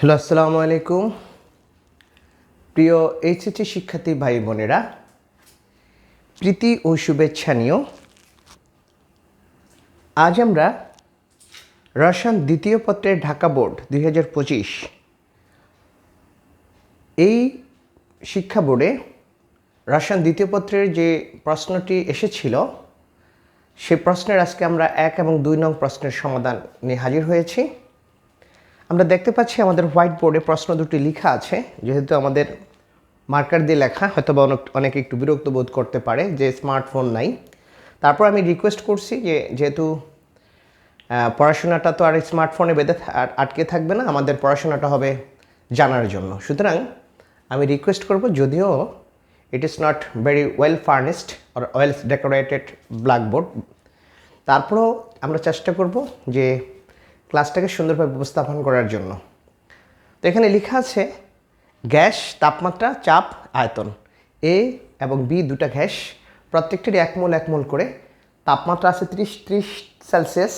Hello, আসসালামু আলাইকুম। প্রিয় এইচএসসি শিক্ষার্থী ভাই বোনেরা, প্রীতি ও শুভেচ্ছা নিও। আজ আমরা রসায়ন দ্বিতীয় পত্রের ঢাকা বোর্ড 2025 এই শিক্ষা বোর্ডে রসায়ন দ্বিতীয় পত্রের যে প্রশ্নটি এসেছিল সেই প্রশ্নের আজকে আমরা 1 এবং 2 নং প্রশ্নের সমাধান নিয়ে হাজির হয়েছি। আমরা দেখতে পাচ্ছি আমাদের হোয়াইট বোর্ডে প্রশ্ন দুটি লেখা আছে। যেহেতু আমাদের মার্কার দিয়ে লেখা, হয়তো বা অনেকে একটু বিরক্ত বোধ করতে পারে যে স্মার্টফোন নাই। তারপর আমি রিকোয়েস্ট করছি যে যেহেতু পড়াশোনাটা তো আর স্মার্টফোনে বেঁধে আটকে থাকবে না, আমাদের পড়াশোনাটা হবে জানার জন্য। সুতরাং আমি রিকোয়েস্ট করব, যদিও it is not very well furnished or well decorated blackboard, তারপরেও আমরা চেষ্টা করব যে ক্লাসটাকে সুন্দরভাবে উপস্থাপন করার জন্য। তো এখানে লেখা আছে গ্যাস, তাপমাত্রা, চাপ, আয়তন। এ এবং বি দুটা গ্যাস, প্রত্যেকটির 1 মোল 1 মোল করে। তাপমাত্রা আছে 30 সেলসিয়াস,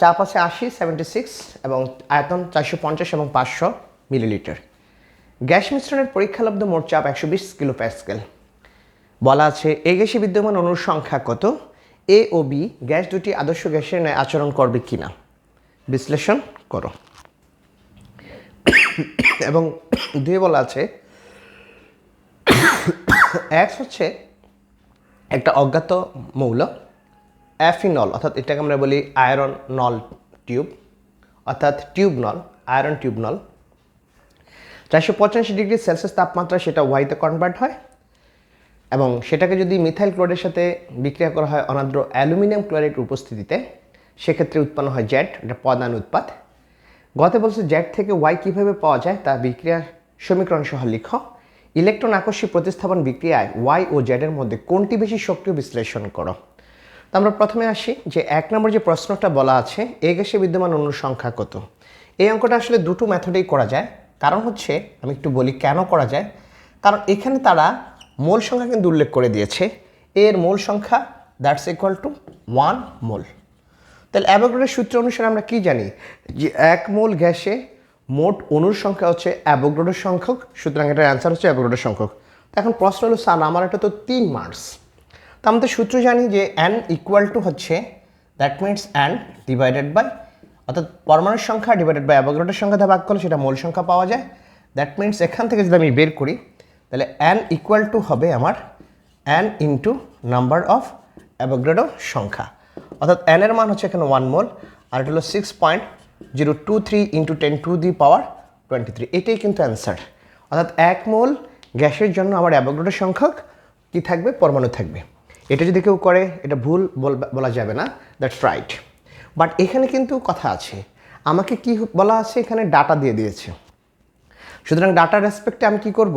চাপ আছে 80 76 এবং আয়তন 450 এবং 500 মিলিলিটার। গ্যাস মিশ্রণের পরীক্ষালব্ধ মোট চাপ 120 কিলো প্যাসকেল। বলা আছে এ গ্যাসে বিদ্যমান অণুর সংখ্যা কত? এ ও বি গ্যাস দুটি আদর্শ গ্যাসের ন্যায় আচরণ করবে কিনা বিশ্লেষণ করো। এবং 2 বলা আছে এক্স হচ্ছে একটা অজ্ঞাত মৌল অ্যাফিনল, অর্থাৎ এটাকে আমরা বলি আয়রন নল টিউব, অর্থাৎ টিউব নল, আয়রন টিউব নল। 485 ডিগ্রি সেলসিয়াস তাপমাত্রা সেটা ওয়াইতে কনভার্ট হয় এবং সেটাকে যদি মিথাইল ক্লোরাইডের সাথে বিক্রিয়া করা হয় অনাদ্র অ্যালুমিনিয়াম ক্লোরাইড উপস্থিতিতে, সেক্ষেত্রে উৎপন্ন হয় জেড। এটা পদান উৎপাদ। গতে বলছে জেড থেকে ওয়াই কীভাবে পাওয়া যায় তা বিক্রিয়ার সমীকরণ সহ লিখ। ইলেকট্রন আকর্ষী প্রতিস্থাপন বিক্রিয়ায় ওয়াই ও জেডের মধ্যে কোনটি বেশি সক্রিয় বিশ্লেষণ করো। তো আমরা প্রথমে আসি যে 1 নম্বর যে প্রশ্নটা বলা আছে এ গ্যাসে বিদ্যমান অণুর সংখ্যা কত। এই অঙ্কটা আসলে দুটো মেথডেই করা যায়। কারণ হচ্ছে, আমি একটু বলি কেন করা যায়। কারণ এখানে তারা মোল সংখ্যা কিন্তু উল্লেখ করে দিয়েছে। এর মোল সংখ্যা দ্যাটস ইকুয়াল টু 1 মোল। তাহলে অ্যাভোগাড্রোর সূত্র অনুসারে আমরা কি জানি যে 1 মোল গ্যাসে মোট অণুর সংখ্যা হচ্ছে অ্যাভোগাড্রোর সংখ্যক। সুতরাং এটার অ্যান্সার হচ্ছে অ্যাভোগাড্রোর সংখ্যক। তো এখন প্রশ্ন হলো স্যার আমার এটা তো 3 মার্কস। তো আমরা তো সূত্র জানি যে n ইকুয়াল টু হচ্ছে that means n divided by, অর্থাৎ পরমাণুর সংখ্যা ডিভাইডেড বাই অ্যাভোগাড্রোর সংখ্যা দিয়ে ভাগ করলে সেটা মোল সংখ্যা পাওয়া যায়। দ্যাট মিনস এখান থেকে যদি আমি বের করি তাহলে n ইকুয়াল টু হবে আমার n into number of Avogadro সংখ্যা, অর্থাৎ n এর মান হচ্ছে এখানে 1 মোল আর এটা হলো 6.023 ইন্টু 10⁻23। এটাই কিন্তু অ্যান্সার। অর্থাৎ 1 মোল গ্যাসের জন্য আমার অ্যাভোগাড্রো সংখ্যক কী থাকবে? পরমাণু থাকবে। এটা যদি কেউ করে এটা ভুল বলা যাবে না, দ্যাটস রাইট। বাট এখানে কিন্তু কথা আছে, আমাকে কি বলা আছে, এখানে ডাটা দিয়ে দিয়েছে। সুতরাং ডাটার রেসপেক্টে আমি কি করব?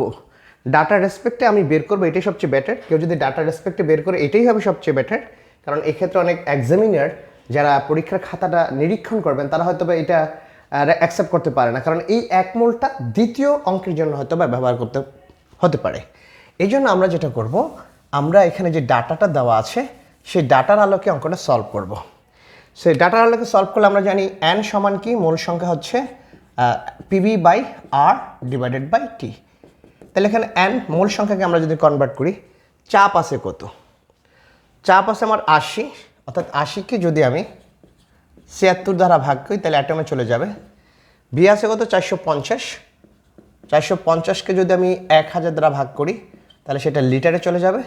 ডাটার রেসপেক্টে আমি বের করবো, এটাই সবচেয়ে বেটার। কেউ যদি ডাটার রেসপেক্টে বের করে এটাই হবে সবচেয়ে বেটার। কারণ এক্ষেত্রে অনেক এক্সামিনার যারা পরীক্ষার খাতাটা নিরীক্ষণ করবেন তারা হয়তো বা এটা অ্যাকসেপ্ট করতে পারে না, কারণ এই 1 মোলটা দ্বিতীয় অঙ্কের জন্য হয়তো বা ব্যবহার করতে হতে পারে। এই জন্য আমরা যেটা করব, আমরা এখানে যে ডাটাটা দেওয়া আছে সেই ডাটার আলোকে অঙ্কটা সলভ করব। সেই ডাটার আলোকে সলভ করলে আমরা জানি n সমান কি, মোল সংখ্যা হচ্ছে PB by R divided by T. তাহলে এখানে n মোল সংখ্যাকে আমরা যদি কনভার্ট করি, চাপ আছে কত? চাপ আছে আমার 80, অর্থাৎ 80কে যদি আমি 76 দ্বারা ভাগ করি তাহলে অ্যাটমে চলে যাবে। বি আছে কত? 450। 450কে যদি আমি 1000 দ্বারা ভাগ করি তাহলে সেটা লিটারে চলে যাবে।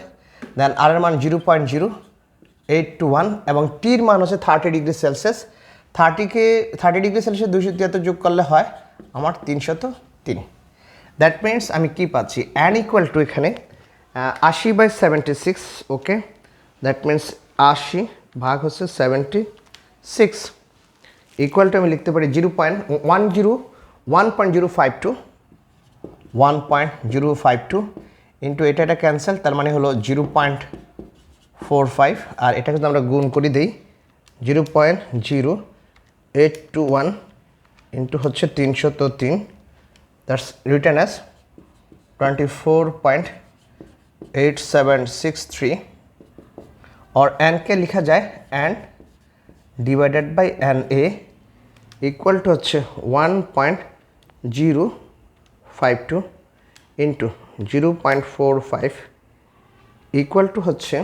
দেন আর এর মান 0.0821 এবং টির মান হচ্ছে 30 ডিগ্রি সেলসিয়াস। 30 ডিগ্রি সেলসিয়াস 273 যোগ করলে হয় আমার 303। দ্যাট মিনস আমি কি পাচ্ছি, n ইকুয়াল টু এখানে 80/76। ওকে, দ্যাট মিনস 80 ভাগ হচ্ছে 76 ইকুয়াল টু আমি লিখতে পারি 1.052 ইন্টু এটা ক্যান্সেল, তার মানে হলো 0.45। আর এটাকে যদি আমরা গুণ করে দিই 0.0821 ইন্টু হচ্ছে 303, দ্যাটস রিটেন অ্যাজ 24.8763। और n के लिखा जाए n divided by N A equal to হচ্ছে 1.0 0.052 ইন্টু 0.45 ইকুয়াল টু হচ্ছে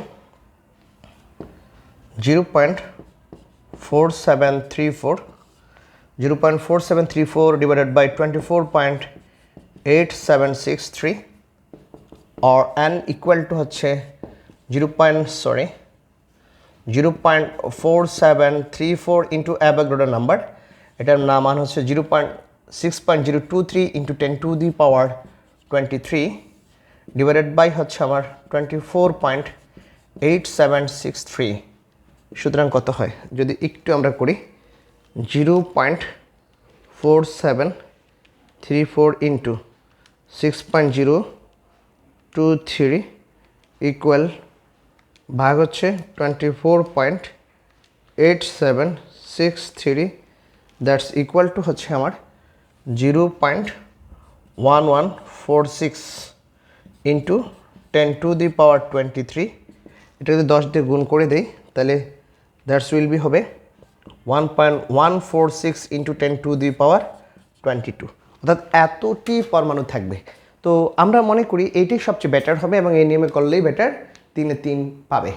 0.4734 divided by 24.8763 or n equal to হচ্ছে 0.4734 into Avogadro number, এটার মান হচ্ছে 6.023 into 10 to the power 23 divided by হচ্ছে আমার 24.8763। সুতরাং কত হয় যদি একটু আমরা করি 0.4734 into 6.023 ইকুয়াল ভাগ হচ্ছে 24.8763, দ্যাটস ইকুয়াল টু হচ্ছে আমার 0.1146 ইন্টু 10 to the power 23। এটা যদি 10 দিয়ে গুণ করে দেই তাহলে দ্যাটস উইল বি হবে 1.146 ইন্টু 10 to the power 22, অর্থাৎ এতটি পরমাণু থাকবে। তো আমরা মনে করি এইটাই সবচেয়ে বেটার হবে এবং এই নিয়মে করলেই বেটার, 3-এ 3 পাবে।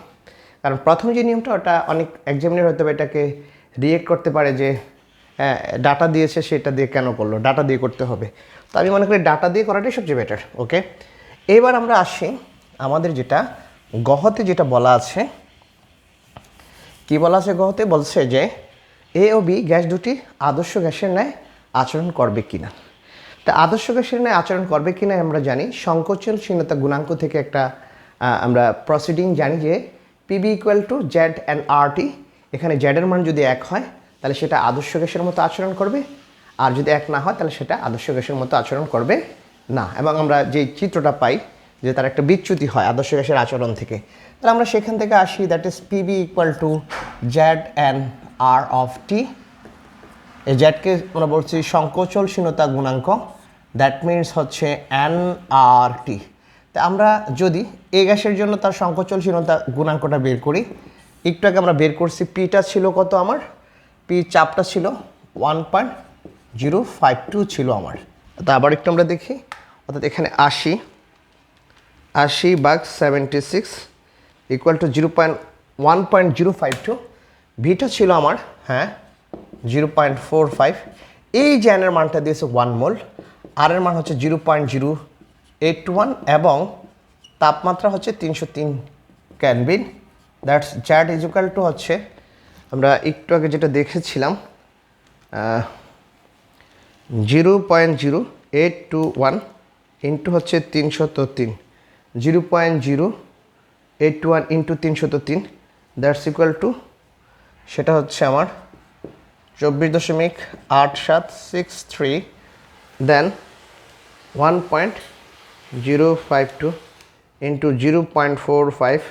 কারণ প্রথম যে নিয়মটা ওটা অনেক এক্সামিনার হয়তো এটাকে রিয়েক্ট করতে পারে যে ডাটা দিয়েছে সেটা দিয়ে কেন করলো, ডাটা দিয়ে করতে হবে। তো আমি মনে করি ডাটা দিয়ে করাটাই সবচেয়ে বেটার। ওকে, এবার আমরা আসি আমাদের যেটা গহতে যেটা বলা আছে। কি বলা আছে গহতে? বলছে যে এ ও বি গ্যাস দুটি আদর্শ গ্যাসের ন্যায় আচরণ করবে কিনা। তা আদর্শ গ্যাসের ন্যায় আচরণ করবে কিনা আমরা জানি সংকোচনশীলতা গুণাঙ্ক থেকে একটা আমরা প্রসিডিং জানি যে PB equal to Z and RT. এখানে জেডের মান যদি 1 হয় তাহলে সেটা আদর্শ গ্যাসের মতো আচরণ করবে, আর যদি 1 না হয় তাহলে সেটা আদর্শ গ্যাসের মতো আচরণ করবে না। এবং আমরা যে চিত্রটা পাই যে তার একটা বিচ্যুতি হয় আদর্শ গ্যাসের আচরণ থেকে, তাহলে আমরা সেখান থেকে আসি that is PB equal to Z and R of T. এই জেডকে আমরা বলছি সংকোচনশীলতা গুণাঙ্ক, দ্যাট মিনস হচ্ছে এন আর টি। তা আমরা যদি এ গ্যাসের জন্য তার সংকোচনশীলতা গুণাঙ্কটা বের করি, একটু আগে আমরা বের করছি পিটা ছিল কত আমার, পি চাপটা ছিল 1.052 ছিল আমার। তা আবার একটু আমরা দেখি, অর্থাৎ এখানে 80/76 ইকুয়াল টু 1.052। ভিটা ছিল আমার 0.45। এই যে এনের মানটা দিয়েছে 1 মোল, আর এর মান হচ্ছে 0.081 এবং তাপমাত্রা হচ্ছে 303 kelvin. That's Z is equal to হচ্ছে আমরা একটু আগে যেটা দেখেছিলাম 0.0821 ইন্টু হচ্ছে 303, 0.081 ইন্টু 303 দ্যাটস ইকুয়াল টু সেটা হচ্ছে আমার 24.8763, দেন 1.052 ইন্টু 0.45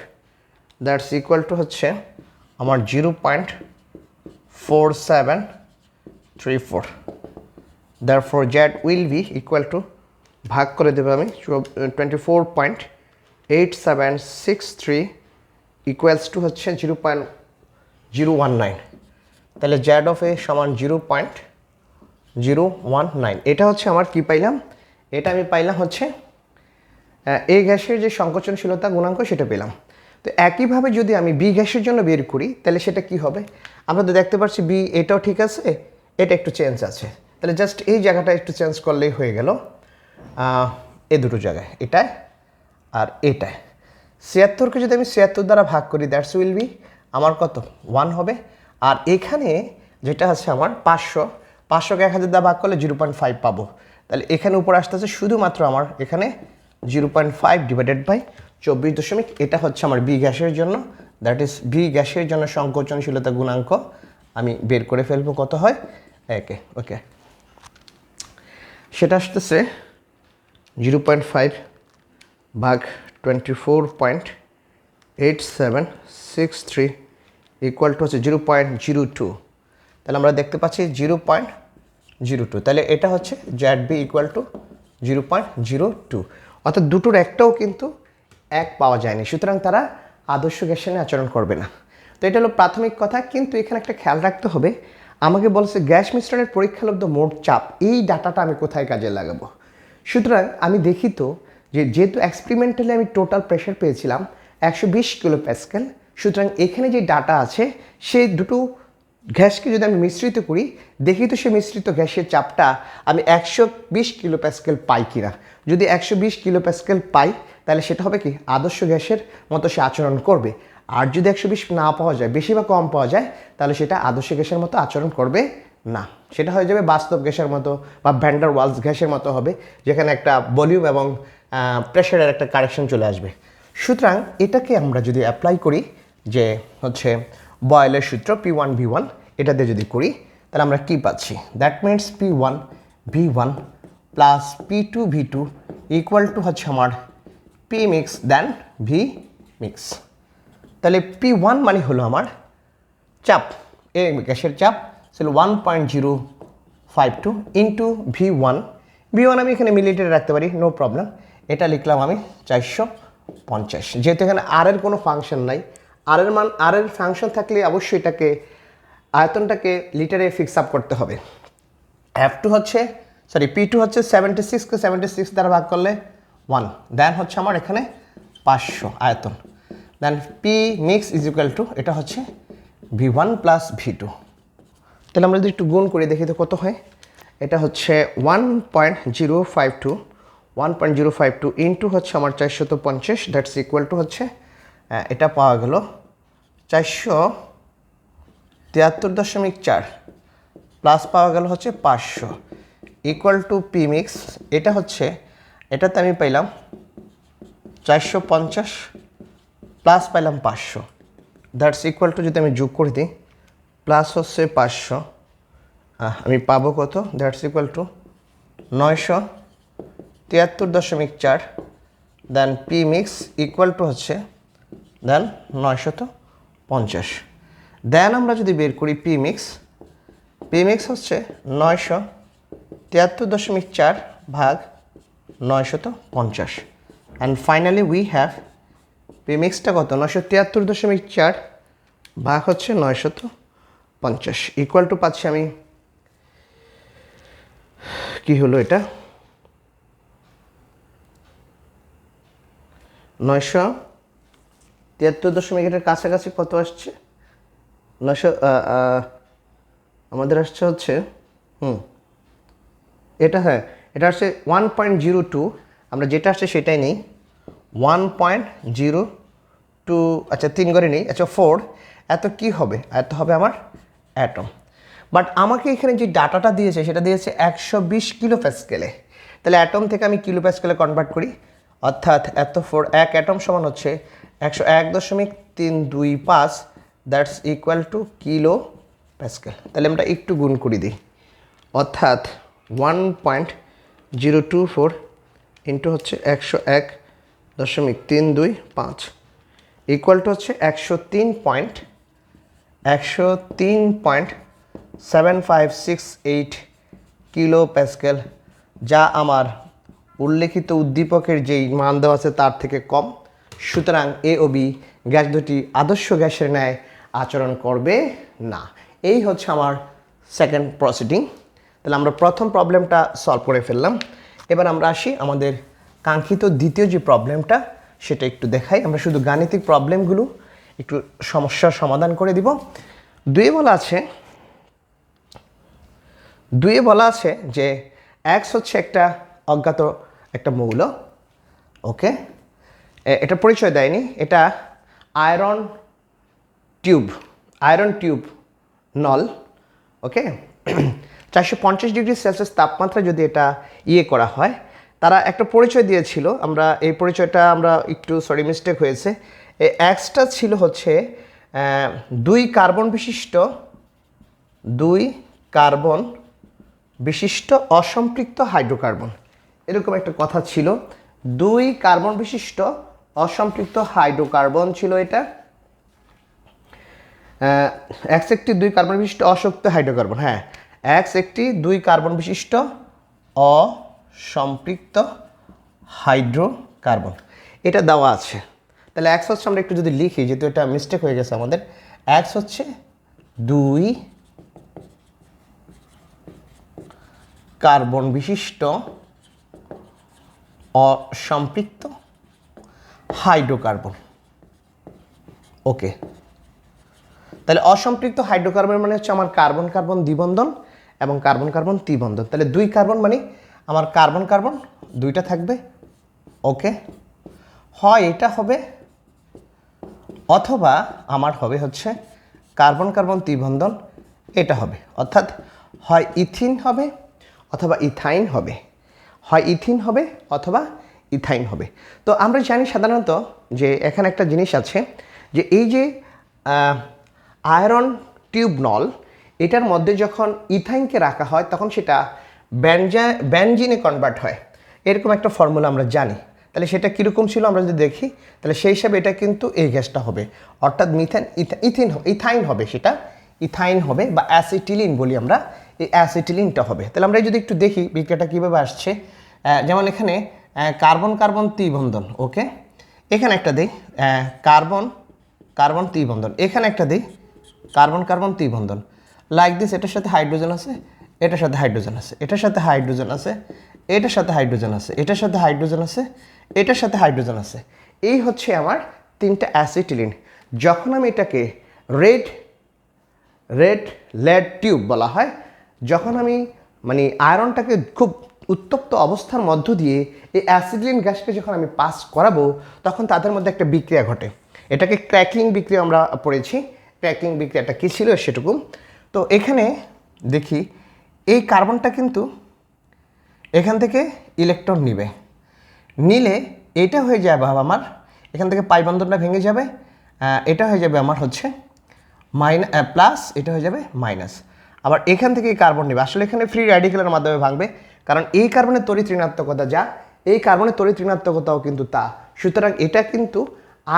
দ্যাটস ইকুয়াল টু হচ্ছে আমার 0.4734। therefore z will be equal to ভাগ করে দেবো আমি 24.8763 ইকুয়ালস টু হচ্ছে 0.019। তাহলে জ্যাড অফ এ সমান 0.019। এটা হচ্ছে আমার কি পাইলাম, এটা আমি পাইলাম হচ্ছে এই গ্যাসের যে সংকোচনশীলতা গুণাঙ্ক সেটা পেলাম। তো একইভাবে যদি আমি বি গ্যাসের জন্য বের করি তাহলে সেটা কি হবে, আমরা তো দেখতে পাচ্ছি বি এটাও ঠিক আছে, এটা একটু চেঞ্জ আছে, তাহলে জাস্ট এই জায়গাটা একটু চেঞ্জ করলেই হয়ে গেল। এই দুটো জায়গায় এটায় আর এটায় 76কে যদি আমি 76 দ্বারা ভাগ করি দ্যাটস উইল বি আমার কত 1 হবে। আর এখানে যেটা আছে আমার 500কে 1000 দ্বারা ভাগ করলে 0.5 পাবো। তাহলে এখানে উপর আসতে আছে শুধুমাত্র আমার এখানে 0.5 ডিভাইডেড বাই 24 এটা হচ্ছে আমার বি গ্যাসের জন্য, দ্যাট ইজ বি গ্যাসের জন্য সংকোচনশীলতা গুণাঙ্ক আমি বের করে ফেলবো কত হয় একে। ওকে, সেটা আসতেছে 0.5 ভাগ 24.8763 ইকুয়াল টু হচ্ছে 0.02। তাহলে আমরা দেখতে পাচ্ছি 0.02, তাহলে এটা হচ্ছে জ্যাড বি ইকুয়াল টু 0.02, অর্থাৎ দুটোর একটাও কিন্তু এক পাওয়া যায়নি, সুতরাং তারা আদর্শ গ্যাসের নিয়ে আচরণ করবে না। তো এটা হলো প্রাথমিক কথা, কিন্তু এখানে একটা খেয়াল রাখতে হবে আমাকে বলছে গ্যাস মিশ্রণের পরীক্ষালব্ধ মোট চাপ, এই ডাটাটা আমি কোথায় কাজে লাগাবো। সুতরাং আমি দেখি তো যেহেতু এক্সপেরিমেন্টালি আমি টোটাল প্রেশার পেয়েছিলাম 120 কিলো প্যাসকেল, সুতরাং এখানে যে ডাটা আছে সেই দুটো গ্যাসকে যদি আমি মিশ্রিত করি, দেখি তো সে মিশ্রিত গ্যাসের চাপটা আমি 120 কিলো প্যাসকেল পাই কিনা। যদি 120 কিলো প্যাসকেল পাই তাহলে সেটা হবে কি আদর্শ গ্যাসের মতো সে আচরণ করবে। আর যদি 120 না পাওয়া যায়, বেশি বা কম পাওয়া যায়, তাহলে সেটা আদর্শ গ্যাসের মতো আচরণ করবে না, সেটা হয়ে যাবে বাস্তব গ্যাসের মতো বা ভ্যান্ডার ওয়ালস গ্যাসের মতো হবে, যেখানে একটা ভলিউম এবং প্রেশারের একটা কারেকশন চলে আসবে। সুতরাং এটাকে আমরা যদি অ্যাপ্লাই করি যে হচ্ছে বয়েলের সূত্র P1V1, এটাতে যদি করি তাহলে আমরা কি পাচ্ছি, that means P1V1 plus P2V2 equal to হচ্ছে আমার P মিক্স দেন V মিক্স। তাহলে P1 মানে হলো আমার চাপ, এই গ্যাসের চাপ ছিল 1.052 ইন্টু V1 আমি এখানে মিলিলিটারে রাখতে পারি, নো প্রবলেম। এটা লিখলাম আমি 450, যেহেতু এখানে আর এর কোনো ফাংশন নাই। আর এর ফাংশন থাকলে অবশ্যই এটাকে আয়তনটাকে লিটারে ফিক্স আপ করতে হবে। P2 হচ্ছে 76কে 76 দ্বারা ভাগ করলে 1, দেন হচ্ছে আমার এখানে 500 আয়তন, দেন P mix is equal two এটা হচ্ছে V1 প্লাস V2। তাহলে আমরা যদি একটু গুণ করে দেখি তো কত হয়। এটা হচ্ছে 1.052 ইন্টু হচ্ছে আমার 450, দ্যাটস ইকুয়াল টু হচ্ছে এটা পাওয়া গেল 473.4 প্লাস পাওয়া গেল হচ্ছে 500 ইকুয়াল টু পি মিক্স। এটা হচ্ছে এটাতে আমি পাইলাম 450 প্লাস পাইলাম 500, দ্যাটস ইকুয়াল টু যদি আমি যোগ করে দিই প্লাস হচ্ছে 500 আমি পাবো কত, that's equal to 973.4, then P mix equal to হচ্ছে দেন 950। দেন আমরা যদি বের করি পি মিক্স হচ্ছে 973.4 ভাগ 950, and finally we have P মিক্সটা কত 973.4 ভাগ হচ্ছে 950 ইকুয়াল টু পাচ্ছি আমি কি হলো এটা 973.8 কাছাকাছি কত আসছে 900 আমাদের আসছে হচ্ছে এটা, হ্যাঁ এটা আসছে 1.02, আমরা যেটা আসছে সেটাই নেই 1.02, আচ্ছা 3 করে নেই, আচ্ছা 4, এত কি হবে, এত হবে আমার অ্যাটম। বাট আমাকে এখানে যে ডাটাটা দিয়েছে সেটা দিয়েছে 120 কিলো প্যাসকেলে, তাহলে অ্যাটম থেকে আমি কিলো প্যাসকেলে কনভার্ট করি, অর্থাৎ এক অ্যাটম সমান হচ্ছে 101.325, that's equal two kilo Pascal. তাহলে আমরা একটু গুণ করে দিই, অর্থাৎ 1.024 ইন্টু হচ্ছে 101.325 ইকুয়াল টু হচ্ছে 103.7568 কিলো প্যাসকেল, যা আমার উল্লেখিত উদ্দীপকের যেই মান দেওয়া আছে তার থেকে কম। সুতরাং এ ও বি গ্যাস দুটি আদর্শ গ্যাসের ন্যায় আচরণ করবে না। এই হচ্ছে আমার সেকেন্ড প্রসিডিং। তাহলে আমরা প্রথম প্রবলেমটা সলভ করে ফেললাম। এবার আমরা আসি আমাদের কাঙ্ক্ষিত দ্বিতীয় যে প্রবলেমটা সেটা একটু দেখাই। আমরা শুধু গাণিতিক প্রবলেমগুলো একটু সমস্যার সমাধান করে দিব। দুয়ে বলা আছে যে এক্স হচ্ছে একটা অজ্ঞাত একটা মৌল, ওকে, এটা পরিচয় দেয়নি, এটা আয়রন টিউব নল, ওকে। 450 ডিগ্রি সেলসিয়াস তাপমাত্রা যদি এটা করা হয়, তারা একটা পরিচয় দিয়েছিল, আমরা এই পরিচয়টা আমরা একটু মিস্টেক হয়েছে। এই এক্সটা ছিল হচ্ছে 2 কার্বন বিশিষ্ট অসম্পৃক্ত হাইড্রোকার্বন, এরকম একটা কথা ছিল। 2 কার্বন বিশিষ্ট অসম্পৃক্ত হাইড্রোকার্বন ছিল এটা। এক্স একটি 2 কার্বন বিশিষ্ট অসম্পৃক্ত হাইড্রোকার্বন, হ্যাঁ এক্স একটি 2 কার্বন বিশিষ্ট অসম্পৃক্ত হাইড্রোকার্বন, এটা দেওয়া আছে। তাহলে এক্স হচ্ছে, আমরা একটু যদি লিখি, যেহেতু এটা মিস্টেক হয়ে গেছে আমাদের, এক্স হচ্ছে 2 কার্বন বিশিষ্ট অসম্পৃক্ত হাইড্রোকার্বন। ওকে, তাহলে অসম্পৃক্ত হাইড্রোকার্বন মানে হচ্ছে আমার কার্বন কার্বন দ্বিবন্ধন এবং কার্বন কার্বন ত্রিবন্ধন। তাহলে 2 কার্বন মানে আমার কার্বন কার্বন 2টা থাকবে। ওকে, হয় এটা হবে অথবা আমার হবে হচ্ছে কার্বন কার্বন ত্রিবন্ধন এটা হবে, অর্থাৎ হয় ইথিন হবে অথবা ইথাইন হবে, হয় ইথিন হবে অথবা ইথাইন হবে। তো আমরা জানি সাধারণত যে এখানে একটা জিনিস আছে যে এই যে আয়রন টিউব নল, এটার মধ্যে যখন ইথাইনকে রাখা হয় তখন সেটা বেনজিনে কনভার্ট হয়, এরকম একটা ফর্মুলা আমরা জানি। তাহলে সেটা কীরকম ছিল আমরা যদি দেখি, তাহলে সেই হিসাবে এটা কিন্তু এই গ্যাসটা হবে, অর্থাৎ ইথাইন হবে, সেটা ইথাইন হবে বা অ্যাসিটিলিন বলি আমরা, এই অ্যাসিটিলিনটা হবে। তাহলে আমরা যদি একটু দেখি বিক্রিয়াটা কীভাবে আসছে, যেমন এখানে কার্বন কার্বন ত্রিবন্ধন। ওকে, এখানে একটা দিই কার্বন কার্বন ত্রিবন্ধন, এখানে একটা দিই কার্বন কার্বন ত্রিবন্ধন, লাইক দিস। এটার সাথে হাইড্রোজেন আছে, এটার সাথে হাইড্রোজেন আছে, এটার সাথে হাইড্রোজেন আছে, এটার সাথে হাইড্রোজেন আছে, এটার সাথে হাইড্রোজেন আছে, এটার সাথে হাইড্রোজেন আছে। এই হচ্ছে আমার 3টা অ্যাসিটিলিন। যখন আমি এটাকে রেড লেড টিউব বলা হয়, যখন আমি মানে আয়রনটাকে খুব উত্তপ্ত অবস্থার মধ্য দিয়ে এই অ্যাসিডিলিন গ্যাসকে যখন আমি পাস করাবো, তখন তাদের মধ্যে একটা বিক্রিয়া ঘটে। এটাকে ক্র্যাকলিং বিক্রিয়া আমরা পড়েছি। ক্র্যাকলিং বিক্রিয়াটা কী ছিল সেটুকু। তো এখানে দেখি এই কার্বনটা কিন্তু এখান থেকে ইলেকট্রন নিলে এটা হয়ে যাবে আমার, এখান থেকে পাই বন্ধনটা ভেঙে যাবে, এটা হয়ে যাবে আমার হচ্ছে প্লাস, এটা হয়ে যাবে মাইনাস। আবার এখান থেকে কার্বন নেবে, আসলে এখানে ফ্রি র্যাডিক্যালের মাধ্যমে ভাঙবে, কারণ এই কার্বনের তড়িৎ ঋণাত্মকতা যা, এই কার্বনের তড়িৎ ঋণাত্মকতাও কিন্তু তা। সুতরাং এটা কিন্তু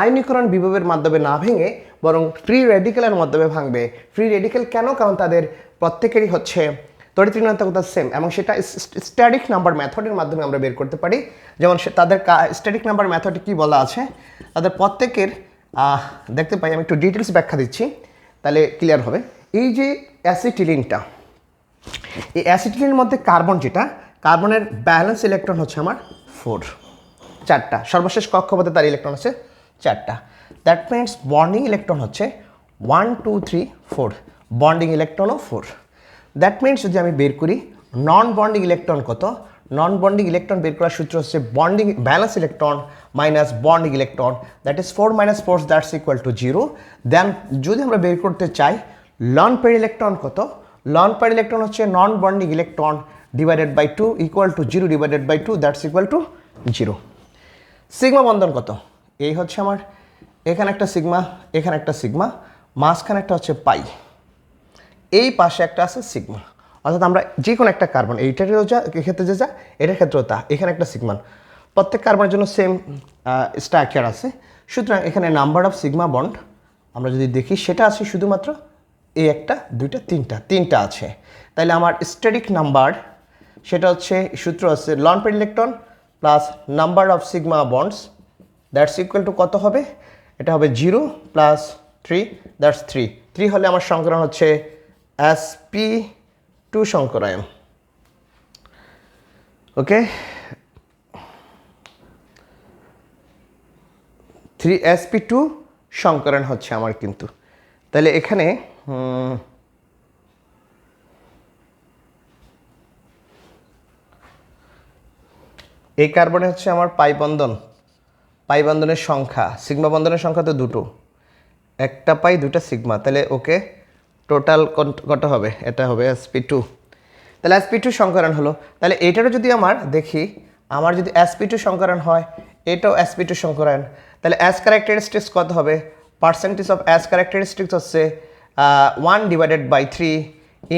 আয়নীকরণ বিভবের মাধ্যমে না ভেঙে বরং ফ্রি র্যাডিক্যালের মাধ্যমে ভাঙবে। ফ্রি র্যাডিক্যাল কেন? কারণ তাদের প্রত্যেকেরই হচ্ছে তড়িৎ ঋণাত্মকতা সেম, এবং সেটা স্ট্যাটিক নাম্বার মেথডের মাধ্যমে আমরা বের করতে পারি। যেমন তাদের স্ট্যাটিক নাম্বার মেথডে কী বলা আছে, তাদের প্রত্যেকের দেখতে পাই, আমি একটু ডিটেলস ব্যাখ্যা দিচ্ছি তাহলে ক্লিয়ার হবে। এই যে অ্যাসিটিলিনটা, এই অ্যাসিটিলিনের মধ্যে কার্বন, যেটা কার্বনের ব্যালেন্স ইলেকট্রন হচ্ছে আমার 4টা, সর্বশেষ কক্ষপথে তার ইলেকট্রন আছে 4টা। দ্যাট মিনস বন্ডিং ইলেকট্রন হচ্ছে 1 2 3 4, বন্ডিং ইলেকট্রনও 4। দ্যাট মিনস যদি আমি বের করি নন বন্ডিং ইলেকট্রন কত, নন বন্ডিং ইলেকট্রন বের করার সূত্র হচ্ছে bonding balance electron minus bonding electron, that is 4 - 4 that's equal to 0। Then যদি আমরা বের করতে চাই লন পেয়ার ইলেকট্রন কত, লন পেয়ার ইলেকট্রন হচ্ছে non bonding electron divided by 2 equal to 0 divided by 2 that's equal to 0। Sigma বন্ধন কত, এই হচ্ছে আমার, এখানে একটা সিগমা, এখানে একটা সিগমা, মাঝখানে একটা হচ্ছে পাই, এই পাশে একটা আছে সিগমা। অর্থাৎ আমরা যে কোনো একটা কার্বন, এইটারও যা ক্ষেত্রে যা এটার ক্ষেত্রেও তা, এখানে একটা সিগমা, প্রত্যেক কার্বনের জন্য সেম স্ট্রাকচার আছে। সুতরাং এখানে নাম্বার অফ সিগমা বন্ড আমরা যদি দেখি সেটা আছে শুধুমাত্র এই একটা, দুইটা, তিনটা আছে। তাইলে আমার স্ট্যাটিক নাম্বার সেটা হচ্ছে সূত্র আছে lone pair electron plus number of sigma bonds that's equal to কত হবে, এটা হবে 0 + 3 দ্যাটস 3 হলে আমার সংকরণ হচ্ছে sp2 সংকরায়ন। ওকে, 3sp2 সংকরণ হচ্ছে আমার কিন্তু। তাহলে এখানে এই কার্বনে হচ্ছে আমার পাই বন্ধনের সংখ্যা, সিগমা বন্ধনের সংখ্যা তো 2টো, একটা পাই 2টা সিগমা। তাহলে ওকে, টোটাল কত হবে, এটা হবে sp2। তাহলে sp2 সংকরণ হলো। তাহলে এটারও যদি আমার দেখি, আমার যদি sp2 সংকরণ হয়, এটাও sp2 সংকরণ, তাহলে S ক্যারেক্টারিস্টিক্স কত হবে, পার্সেন্টেজ অফ S ক্যারেক্টারিস্টিক্স হচ্ছে 1/3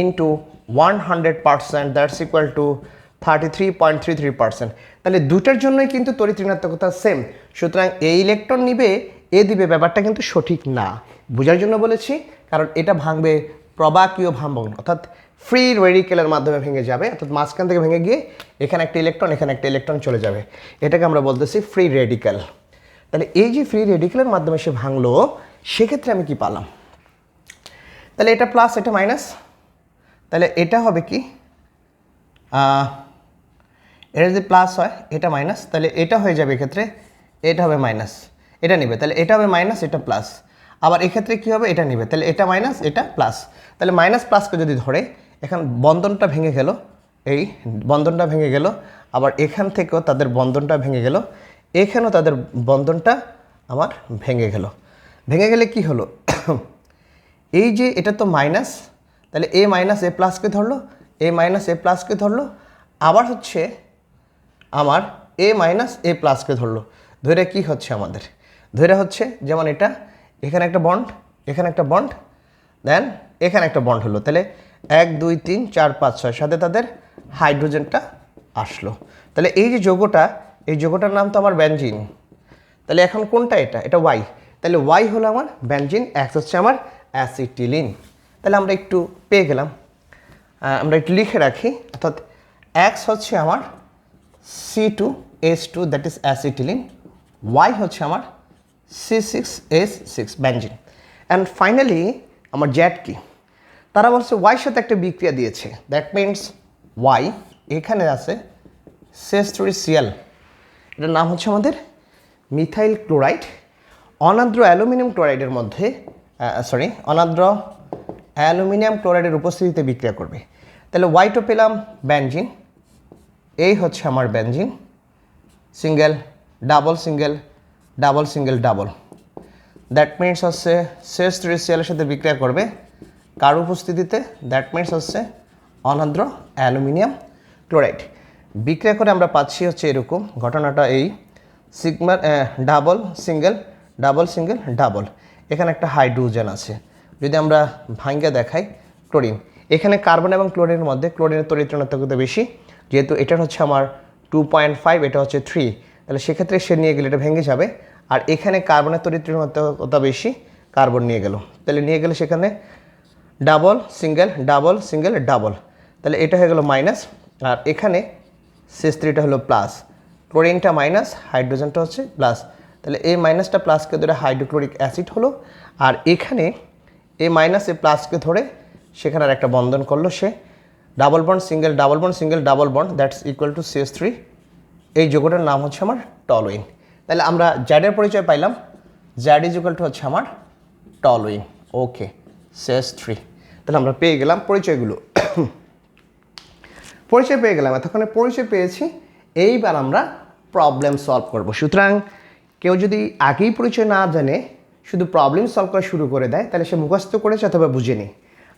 ইন্টু 100%, দ্যাটস ইকুয়াল টু 33.33%। তাহলে দুটার জন্যই কিন্তু তড়িৎ ঋণাত্মকতা সেম। সুতরাং এই ইলেকট্রন নিবে, এ দিবে, ব্যাপারটা কিন্তু সঠিক না। বোঝার জন্য বলেছি, কারণ এটা ভাঙবে প্রবাকীয় ভাঙন, অর্থাৎ ফ্রি রেডিক্যালের মাধ্যমে ভেঙে যাবে, অর্থাৎ মাঝখান থেকে ভেঙে গিয়ে এখানে একটা ইলেকট্রন, এখানে একটা ইলেকট্রন চলে যাবে, এটাকে আমরা বলতেছি ফ্রি রেডিক্যাল। তাহলে এই যে ফ্রি রেডিক্যালের মাধ্যমে সে ভাঙলো, সেক্ষেত্রে আমি কি পালাম, তাহলে এটা প্লাস এটা মাইনাস, তাহলে এটা হবে কি এটা যদি প্লাস হয় এটা মাইনাস, তাহলে এটা হয়ে যাবে এক্ষেত্রে, এটা হবে মাইনাস, এটা নেবে, তাহলে এটা হবে মাইনাস, এটা প্লাস। আবার এক্ষেত্রে কী হবে, এটা নেবে, তাহলে এটা মাইনাস, এটা প্লাস। তাহলে মাইনাস প্লাসকে যদি ধরে এখন বন্ধনটা ভেঙে গেল, এই বন্ধনটা ভেঙে গেল, আবার এখান থেকেও তাদের বন্ধনটা ভেঙে গেল, এখানেও তাদের বন্ধনটা আমার ভেঙে গেল। ভেঙে গেলে কি হলো, এই যে এটা তো মাইনাস, তাহলে এ মাইনাস এ প্লাসকে ধরলো, এ মাইনাস এ প্লাসকে ধরলো, আবার হচ্ছে আমার এ মাইনাস এ প্লাসকে ধরলো। ধরে কি হচ্ছে আমাদের, ধরে হচ্ছে যেমন এটা, এখানে একটা বন্ড, এখানে একটা বন্ড, দেন এখানে একটা বন্ড হলো, তাহলে 1 2 3 4 5 6 সাথে তাদের হাইড্রোজেনটা আসলো। তাহলে এই যে যৌগটা, এই যৌগটার নাম তো আমার বেনজিন। তাহলে এখন কোনটা, এটা এটা ওয়াই, তাহলে ওয়াই হলো আমার বেনজিন, এক্স হচ্ছে আমার অ্যাসিটিলিন। তাহলে আমরা একটু পেয়ে গেলাম, আমরা একটু লিখে রাখি, অর্থাৎ এক্স হচ্ছে আমার C2H2 that is acetylene, Y হচ্ছে আমার C6H6 বেনজিন। অ্যান্ড ফাইনালি আমার জ্যাড কি, তারা বলছে ওয়াইয়ের সাথে একটা বিক্রিয়া দিয়েছে, দ্যাট মিনস ওয়াই এখানে আছে CH3Cl, এটার নাম হচ্ছে আমাদের মিথাইল ক্লোরাইড, অনার্দ্র অ্যালুমিনিয়াম ক্লোরাইডের মধ্যে অনার্দ্র অ্যালুমিনিয়াম ক্লোরাইডের উপস্থিতিতে বিক্রিয়া করবে। তাহলে ওয়াইটো পেলাম বেনজিন, এই হচ্ছে আমার benzene, single double single double single double, that means হচ্ছে CH3Cl এর সাথে বিক্রিয়া করবে কার উপস্থিতিতে, দ্যাট মিনস হচ্ছে অনার্দ্র অ্যালুমিনিয়াম ক্লোরাইড। বিক্রিয়া করে আমরা পাচ্ছি হচ্ছে এরকম, ঘটনাটা এই sigma double single double single double, এখানে একটা হাইড্রোজেন আছে, যদি আমরা ভাঙ্গা দেখাই ক্লোরিন, এখানে কার্বন এবং ক্লোরিনের মধ্যে ক্লোরিনের তড়িৎ-ঋণাত্মকতা বেশি, যেহেতু এটার হচ্ছে আমার 2.5, এটা হচ্ছে 3, তাহলে সেক্ষেত্রে সে নিয়ে গেলে এটা ভেঙে যাবে। আর এখানে কার্বনের তড়িৎ-ঋণাত্মকতা বেশি, কার্বন নিয়ে গেল, তাহলে নিয়ে গেলে সেখানে double single double single double, তাহলে এটা হয়ে গেল মাইনাস, আর এখানে CH3টা হলো প্লাস, ক্লোরিনটা মাইনাস, হাইড্রোজেনটা হচ্ছে প্লাস, তাহলে এই মাইনাসটা প্লাসকে ধরে হাইড্রোক্লোরিক অ্যাসিড হলো। আর এখানে এই মাইনাস এ প্লাসকে ধরে সেখানে আর একটা বন্ধন করলো সে, double bond single double bond single double bond, that's equal to CH3, এই যৌগটার নাম হচ্ছে আমার টলুইন। তাহলে আমরা জ্যাডের পরিচয় পাইলাম, জ্যাড ইজ ইকুয়াল টু হচ্ছে আমার টলুইন, ওকে CH3। তাহলে আমরা পেয়ে গেলাম পরিচয়গুলো, পরিচয় পেয়ে গেলাম, এতক্ষণে পরিচয় পেয়েছি, এইবার আমরা প্রবলেম সলভ করব। সুতরাং কেউ যদি আগেই পরিচয় না জানে শুধু প্রবলেম সলভ করা শুরু করে দেয়, তাহলে সে মুখস্থ করেছে অথবা বুঝে নি।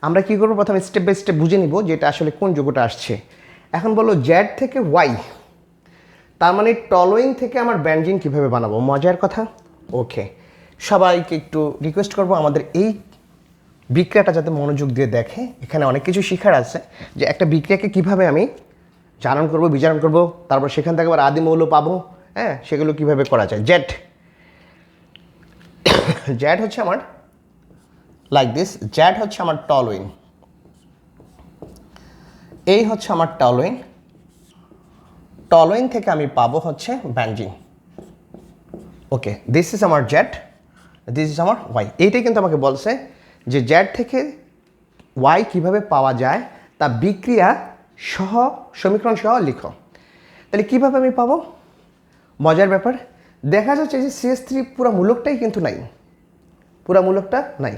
আমরা কী করবো, প্রথমে স্টেপ বাই স্টেপ বুঝে নিব যে এটা আসলে কোন যৌগটা আসছে। এখন বলো জ্যাড থেকে ওয়াই, তার মানে টলুইন থেকে আমার বেনজিন কীভাবে বানাবো, মজার কথা। ওকে, সবাইকে একটু রিকোয়েস্ট করবো আমাদের এই বিক্রিয়াটা যাতে মনোযোগ দিয়ে দেখে, এখানে অনেক কিছু শেখার আছে, যে একটা বিক্রিয়াকে কিভাবে আমি জারণ করব, বিজারণ করব, তারপর সেখান থেকে আবার আদি মৌল পাবো, হ্যাঁ, সেগুলো কিভাবে করা যায়। জ্যাড জ্যাড হচ্ছে আমার লাইক দিস, জ্যাড হচ্ছে আমার টলুইন, এই হচ্ছে আমার টলুইন, টলুইন থেকে আমি পাবো হচ্ছে বেনজিন। ওকে, দিস ইজ আমার জ্যাড, দিস ইজ আমার ওয়াই। এইটাই কিন্তু আমাকে বলছে যে জ্যাড থেকে ওয়াই কিভাবে পাওয়া যায় তা বিক্রিয়া সহ সমীকরণ সহ লিখো। তাহলে কিভাবে আমি পাবো, মজার ব্যাপার, দেখা যাচ্ছে যে CH3 পুরো মূলকটাই কিন্তু নাই, পুরো মূলকটা নাই।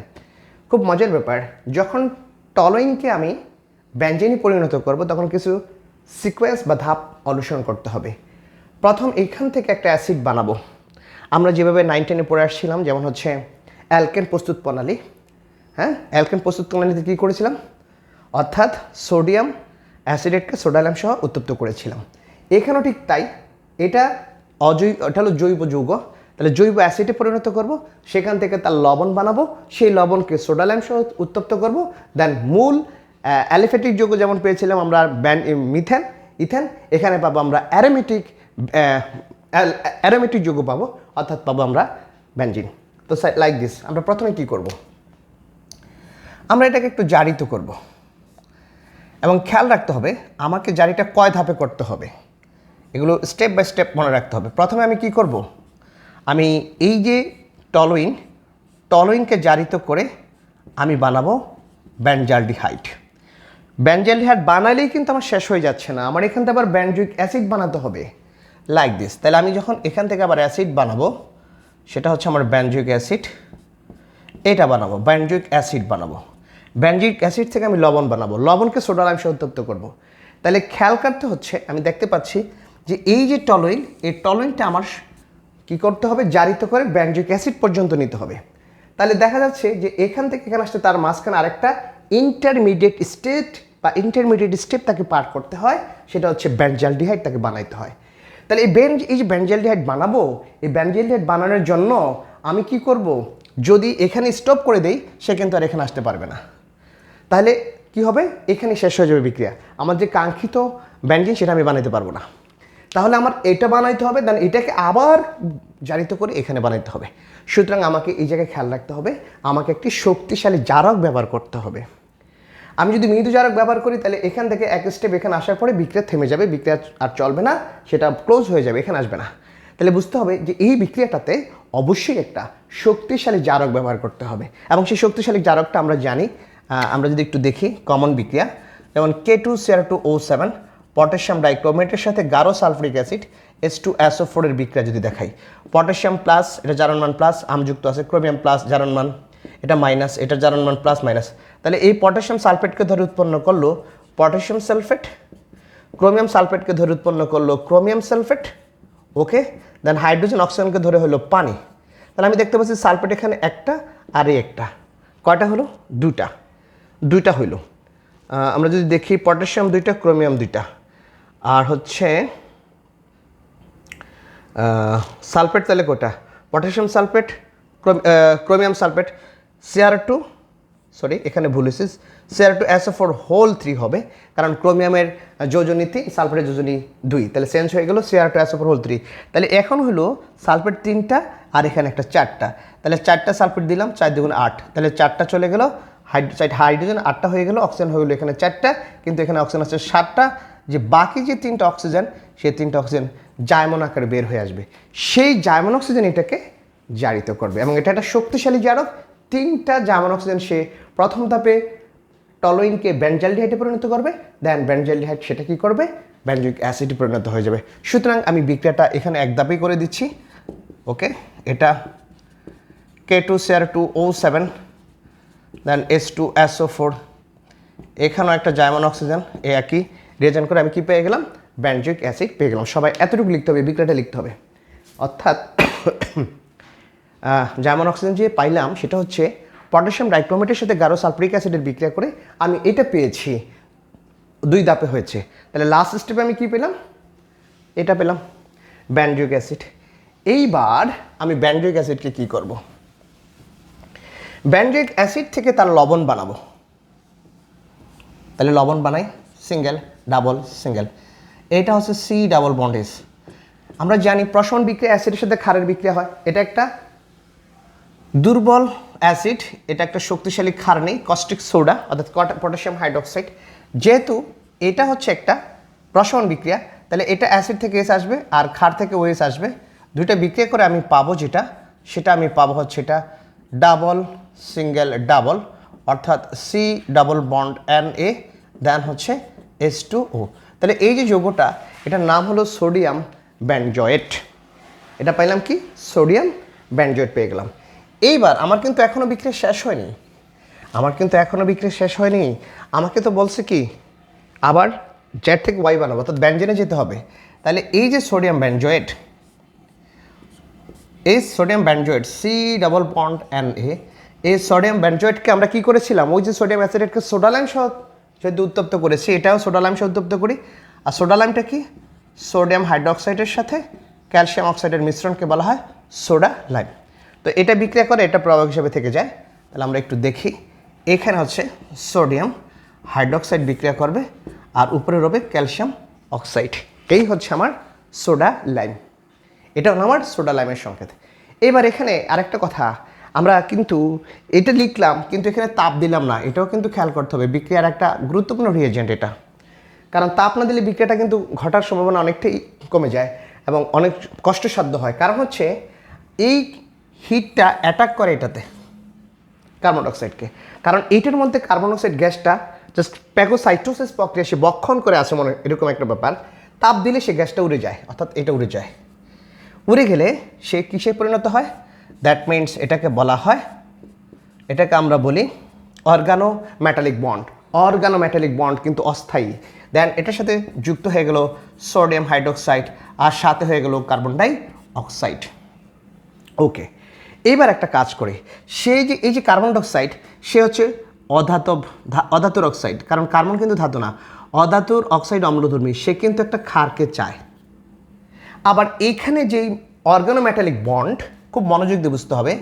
খুব মজার ব্যাপার, যখন টলুইনকে আমি বেনজিনে পরিণত করব তখন কিছু সিকোয়েন্স বা ধাপ অনুসরণ করতে হবে। প্রথম এইখান থেকে একটা অ্যাসিড বানাবো, আমরা যেভাবে 9 10-এ পড়ে আসছিলাম, যেমন হচ্ছে অ্যালকেন প্রস্তুত প্রণালী। হ্যাঁ, অ্যালকেন প্রস্তুত প্রণালীতে কী করেছিলাম, অর্থাৎ সোডিয়াম অ্যাসিডেটকে সোডালিয়াম সহ উত্তপ্ত করেছিলাম। এখানেও ঠিক তাই, এটা এটা হলো জৈব যৌগ, তাহলে জৈব অ্যাসিডে পরিণত করব, সেখান থেকে তার লবণ বানাবো, সেই লবণকে সোডালিয়াম সহ উত্তপ্ত করব, দেন মূল অ্যালিফ্যাটিক যৌগ যেমন পেয়েছিলাম আমরা মিথেন ইথেন, এখানে পাবো আমরা অ্যারোমেটিক যৌগ পাবো, অর্থাৎ পাবো আমরা বেনজিন। তো লাইক দিস, আমরা প্রথমে কি করব, আমরা এটাকে একটু জারিত করব, এবং খেয়াল রাখতে হবে আমাকে জারিটা কয় ধাপে করতে হবে, এগুলো স্টেপ বাই স্টেপ মনে রাখতে হবে। প্রথমে আমি কি করব, আমি এই যে টলুইনকে জারিত করে আমি বানাবো বেনজালডিহাইড। বেনজালডিহাইড বানালেই কিন্তু আমার শেষ হয়ে যাচ্ছে না, আমার এখান থেকে আবার বেনজোইক অ্যাসিড বানাতে হবে লাইক দিস। তাহলে আমি যখন এখান থেকে আবার অ্যাসিড বানাবো, সেটা হচ্ছে আমার বেনজোইক অ্যাসিড, এটা বানাবো বেনজোইক অ্যাসিড বানাবো। বেনজোইক অ্যাসিড থেকে আমি লবণ বানাবো, লবণকে সোডা লাইম সহ উত্তপ্ত করবো। তাহলে খেয়াল করতে হচ্ছে, আমি দেখতে পাচ্ছি যে এই যে টলুইন, এই টলুইনটা আমার কী করতে হবে, জারিত করে বেনজোইক অ্যাসিড পর্যন্ত নিতে হবে। তাহলে দেখা যাচ্ছে যে এখান থেকে এখানে আসতে তার মাঝখানে আরেকটা ইন্টারমিডিয়েট স্টেপ তাকে পার করতে হয়, সেটা হচ্ছে বেনজালডিহাইড তাকে বানাইতে হয়। তাহলে এই যে বেনজালডিহাইড বানাবো, এই বেনজালডিহাইড বানানোর জন্য আমি কি করব, যদি এখানে স্টপ করে দেই সে কিন্তু আর এখানে আসতে পারবে না। তাহলে কি হবে, এখানে শেষ হয়ে যাবে বিক্রিয়া, আমার যে কাঙ্ক্ষিত বেনজিন সেটা আমি বানাইতে পারবো না। তাহলে আমার এটা বানাইতে হবে, দেন এটাকে আবার জারিত করে এখানে বানাইতে হবে। সুতরাং আমাকে এই জায়গায় খেয়াল রাখতে হবে, আমাকে একটি শক্তিশালী জারক ব্যবহার করতে হবে। আমি যদি মৃদু জারক ব্যবহার করি তাহলে এখান থেকে এক স্টেপ এখানে আসার পরে বিক্রিয়া থেমে যাবে, বিক্রিয়া আর চলবে না, সেটা ক্লোজ হয়ে যাবে, এখানে আসবে না। তাহলে বুঝতে হবে যে এই বিক্রিয়াটাতে অবশ্যই একটা শক্তিশালী জারক ব্যবহার করতে হবে, এবং সেই শক্তিশালী জারকটা আমরা জানি। আমরা যদি একটু দেখি কমন বিক্রিয়া, যেমন K2Cr2O7 পটাশিয়াম ডাইক্রোমেটের সাথে গাঢ় সালফারিক অ্যাসিড H2SO4 এর বিক্রিয়া যদি দেখাই, পটাশিয়াম প্লাস, এটা জারণ মান প্লাস, আমযুক্ত আছে, ক্রোমিয়াম প্লাস জারণ মান, এটা মাইনাস, এটা জারণ মান প্লাস মাইনাস। তাহলে এই পটাশিয়াম সালফেটকে ধরে উৎপন্ন করলো পটাশিয়াম সালফেট, ক্রোমিয়াম সালফেটকে ধরে উৎপন্ন করলো ক্রোমিয়াম সালফেট, ওকে। দেন হাইড্রোজেন অক্সিজেনকে ধরে হলো পানি। তাহলে আমি দেখতে পাচ্ছি সালফেট এখানে একটা আর এই একটা, কয়টা হলো, দুইটা হইল। আমরা যদি দেখি পটাশিয়াম দুইটা, ক্রোমিয়াম দুইটা, আর হচ্ছে সালফেট তাহলে কয়টা, পটাশিয়াম সালফেট, ক্রোমিয়াম সালফেট, এখানে ভুল হয়েছে, Cr2SO4 হোল 3 হবে, কারণ ক্রোমিয়ামের যোজনী 3, সালফেটের যোজনী 2, তাহলে চেঞ্জ হয়ে গেল Cr2SO4 হোল 3। তাহলে এখন হলো সালফেট 3টা আর এখানে একটা 4টা, তাহলে 4টা সালফেট দিলাম, 4 2 8, তাহলে 4টা চলে গেল, হাইড্রোজেন 8টা হয়ে গেল, অক্সিজেন হয়ে গেলো এখানে 4টা, কিন্তু এখানে অক্সিজেন আছে 7টা। যে বাকি যে 3টা অক্সিজেন, সেই 3টা অক্সিজেন জায়মন আকারে বের হয়ে আসবে, সেই জায়মন অক্সিজেন এটাকে জারিত করবে, এবং এটা একটা শক্তিশালী জারক। 3টা জার্মান অক্সিজেন সে প্রথম ধাপে টলুইনকে বেনজালডিহাইডে পরিণত করবে, দেন বেনজালডিহাইড সেটা কি করবে, বেনজোইক অ্যাসিডে পরিণত হয়ে যাবে। সুতরাং আমি বিক্রিয়াটা এখানে এক ধাপেই করে দিচ্ছি, ওকে। এটা K2Cr2O7 দেন H2SO4, এখানেও একটা জার্মান অক্সিজেন, এ একই রিয়েজেন্ট করে আমি কি পেয়ে গেলাম, বেনজোইক অ্যাসিড পেয়ে গেলাম। সবাই এতটুকু লিখতে হবে, বিক্রিয়াটা লিখতে হবে। অর্থাৎ জার্মান অক্সিজেন যে পাইলাম সেটা হচ্ছে পটাশিয়াম ডাইক্রোমেটের সাথে গাঢ় সালফারিক অ্যাসিডের বিক্রিয়া করে আমি এটা পেয়েছি, 2 ধাপে হয়েছে। তাহলে লাস্ট স্টেপে আমি কি পেলাম, এটা পেলাম, বেনজোইক অ্যাসিড। এইবার আমি বেনজোইক অ্যাসিডকে কি করব, বেনজোইক অ্যাসিড থেকে তার লবণ বানাবো। তাহলে লবণ বানাই, সিঙ্গেল ডাবল সিঙ্গেল, এটা হচ্ছে C ডাবল বন্ড S। আমরা জানি প্রশমন বিক্রিয়া অ্যাসিডের সাথে ক্ষারের বিক্রিয়া হয়, এটা একটা দুর্বল অ্যাসিড, এটা একটা শক্তিশালী ক্ষার নেই, কস্টিক সোডা অর্থাৎ পটাশিয়াম হাইড্রোক্সাইড। যেহেতু এটা হচ্ছে একটা প্রশমন বিক্রিয়া, তাহলে এটা অ্যাসিড থেকে এস আসবে আর ক্ষার থেকে ওএস আসবে, দুইটা বিক্রিয়া করে আমি পাবো যেটা, সেটা আমি পাবো হচ্ছে এটা ডাবল সিঙ্গেল ডাবল, অর্থাৎ C ডাবল বন্ড Na দেন হচ্ছে H2O। তাহলে এই যে যৌগটা, এটার নাম হলো সোডিয়াম বেনজয়েট। এটা পাইলাম কি, সোডিয়াম বেনজয়েট পেয়ে গেলাম। এইবার আমার কিন্তু এখনও বিক্রিয়া শেষ হয়নি, আমাকে তো বলছে কি আবার জেড থেকে ওয়াই বানাবো, অর্থাৎ বেনজেনে যেতে হবে। তাহলে এই যে সোডিয়াম বেনজয়েট, এই sodium benzoate C double bond Na, এই সোডিয়াম বেনজয়েটকে আমরা কি করেছিলাম, ওই যে সোডিয়াম অ্যাসিডেটকে সোডা লাইম সহ যদি উত্তপ্ত করেছি, এটাও সোডা লাইম সহ উত্তপ্ত করি। আর সোডা লাইমটা কি, সোডিয়াম হাইড্রোক্সাইডের সাথে ক্যালসিয়াম অক্সাইডের মিশ্রণকে বলা হয় সোডা লাইম। তো এটা বিক্রিয়া করে এটা প্রভাবক হিসেবে থেকে যায়। তাহলে আমরা একটু দেখি, এখানে হচ্ছে সোডিয়াম হাইড্রোক্সাইড বিক্রিয়া করবে আর উপরে রবে ক্যালসিয়াম অক্সাইড, এই হচ্ছে আমার সোডা লাইম। এটা হলো আমার সোডা লাইমের সংকেত। এবার এখানে আরেকটা কথা, আমরা কিন্তু এটা লিখলাম কিন্তু এখানে তাপ দিলাম না, এটাও কিন্তু খেয়াল করতে হবে, বিক্রিয়ার একটা গুরুত্বপূর্ণ রিয়েজেন্ট এটা। কারণ তাপ না দিলে বিক্রিয়াটা কিন্তু ঘটার সম্ভাবনা অনেকটাই কমে যায় এবং অনেক কষ্টসাধ্য হয়। কারণ হচ্ছে এই হিটটা অ্যাটাক করে এটাতে কার্বন ডাইঅক্সাইডকে, কারণ এইটার মধ্যে কার্বন ডাইঅক্সাইড গ্যাসটা জাস্ট প্যাগোসাইটোসিস প্রক্রিয়া সে বক্ষণ করে আছে মনে এরকম একটা ব্যাপার, তাপ দিলে সে গ্যাসটা উড়ে যায়, অর্থাৎ এটা উড়ে যায়। উড়ে গেলে সে কিসে পরিণত হয়? দ্যাট মিনস এটাকে বলা হয়, এটাকে আমরা বলি অর্গানোমেটালিক বন্ড। অর্গানোমেটালিক বন্ড কিন্তু অস্থায়ী। দেন এটার সাথে যুক্ত হয়ে গেল সোডিয়াম হাইড্রোক্সাইড, আর সাথে হয়ে গেল কার্বন ডাই অক্সাইড। ওকে, এইবার একটা কাজ করে, সেই যে এই যে কার্বন ডাইঅক্সাইড, সে হচ্ছে অধাতুর অক্সাইড, কারণ কার্বন কিন্তু ধাতু না, অধাতুর অক্সাইড অম্লধর্মী, সে কিন্তু একটা ক্ষারকে চায়। আবার এইখানে যেই অর্গানোমেটালিক বন্ড, খুব মনোযোগ দিয়ে বুঝতে হবে,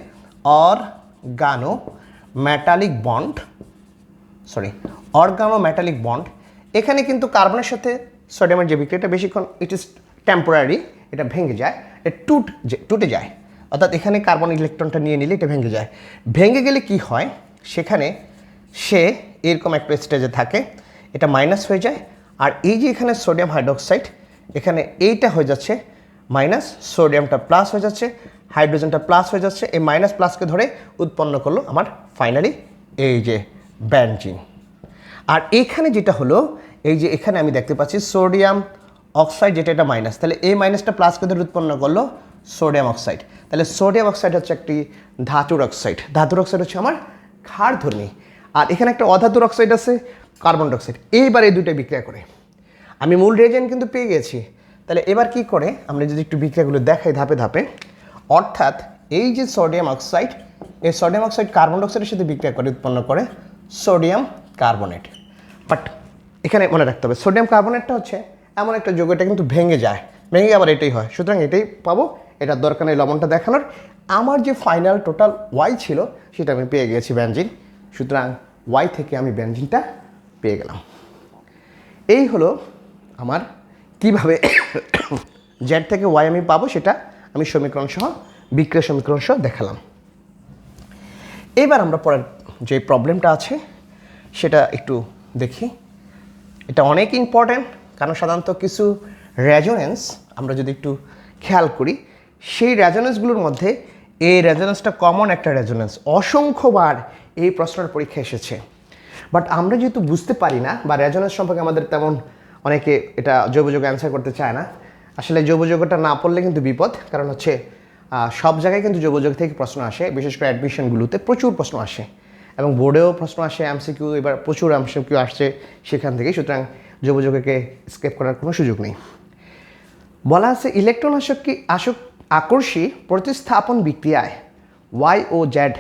অর্গানোমেটালিক বন্ড, এখানে কিন্তু কার্বনের সাথে সোডিয়ামের যে বিক্রিয়াটা বেশিক্ষণ ইট ইজ টেম্পোরারি, এটা ভেঙে যায়, এটা টুটে যায়, অর্থাৎ এখানে কার্বন ইলেকট্রনটা নিয়ে নিলে এটা ভেঙে যায়। ভেঙে গেলে কি হয়, সেখানে সে এরকম একটা স্টেজে থাকে, এটা মাইনাস হয়ে যায়, আর এই যে এখানে সোডিয়াম হাইড্রোক্সাইড, এখানে এইটা হয়ে যাচ্ছে মাইনাস, সোডিয়ামটা প্লাস হয়ে যাচ্ছে, হাইড্রোজেনটা প্লাস হয়ে যাচ্ছে, এই মাইনাস প্লাসকে ধরে উৎপন্ন করলো আমার ফাইনালি এই যে বেনজিন। আর এখানে যেটা হলো, এই যে এখানে আমি দেখতে পাচ্ছি সোডিয়াম অক্সাইড, যেটা এটা মাইনাস, তাহলে এই মাইনাসটা প্লাসকে ধরে উৎপন্ন করলো সোডিয়াম অক্সাইড। তাহলে সোডিয়াম অক্সাইড হচ্ছে একটি ধাতুর অক্সাইড, ধাতুর অক্সাইড হচ্ছে আমার ক্ষারধর্মী, আর এখানে একটা অধাতুর অক্সাইড আছে কার্বন ডাইঅক্সাইড। এইবার এই দুটো বিক্রিয়া করে আমি মূল রিয়েজেন্ট কিন্তু পেয়ে গেছি। তাহলে এবার কি করে, আমরা যদি একটু বিক্রিয়াগুলো দেখাই ধাপে ধাপে, অর্থাৎ এই যে সোডিয়াম অক্সাইড, এই সোডিয়াম অক্সাইড কার্বন ডাইঅক্সাইডের সাথে বিক্রিয়া করে উৎপন্ন করে সোডিয়াম কার্বনেট। বাট এখানে মনে রাখতে হবে সোডিয়াম কার্বনেটটা হচ্ছে এমন একটা যৌগ, এটা কিন্তু ভেঙে যায়, ভেঙে আবার এটাই হয়, সুতরাং এটাই পাবো, এটার দরকার নেই লবণটা দেখানোর। আমার যে ফাইনাল টোটাল ওয়াই ছিল সেটা আমি পেয়ে গেছি বেনজিন, সুতরাং ওয়াই থেকে আমি বেনজিনটা পেয়ে গেলাম। এই হলো আমার কিভাবে জেড থেকে ওয়াই আমি পাবো, সেটা আমি সমীকরণ সহ বিক্রিয়া সমীকরণ সহ দেখালাম। এবার আমরা পরের যে প্রবলেমটা আছে সেটা একটু দেখি। এটা অনেক ইম্পর্ট্যান্ট, কারণ সাধারণত কিছু রেজোনেন্স আমরা যদি একটু খেয়াল করি, সেই রেজোনেন্সগুলোর মধ্যে এই রেজোনেন্সটা কমন একটা রেজোনেন্স, অসংখ্যবার এই প্রশ্নের পরীক্ষা এসেছে। বাট আমরা যেহেতু বুঝতে পারি না, বা রেজোনেন্স সম্পর্কে আমাদের তেমন অনেকে এটা জৈবযোগ অ্যান্সার করতে চায় না। আসলে জৈবযোগটা না পড়লে কিন্তু বিপদ, কারণ হচ্ছে সব জায়গায় কিন্তু জৈবযোগ থেকে প্রশ্ন আসে, বিশেষ করে অ্যাডমিশনগুলোতে প্রচুর প্রশ্ন আসে, এবং বোর্ডেও প্রশ্ন আসে, এমসিকিউ এবার প্রচুর এমসিকিউ আসছে সেখান থেকেই, সুতরাং জৈবযোগকে স্কেপ করার কোনো সুযোগ নেই। বলা আছে ইলেকট্রন আকর্ষী প্রতিস্থাপন বিক্রিয়ায় ওয়াই ও জেড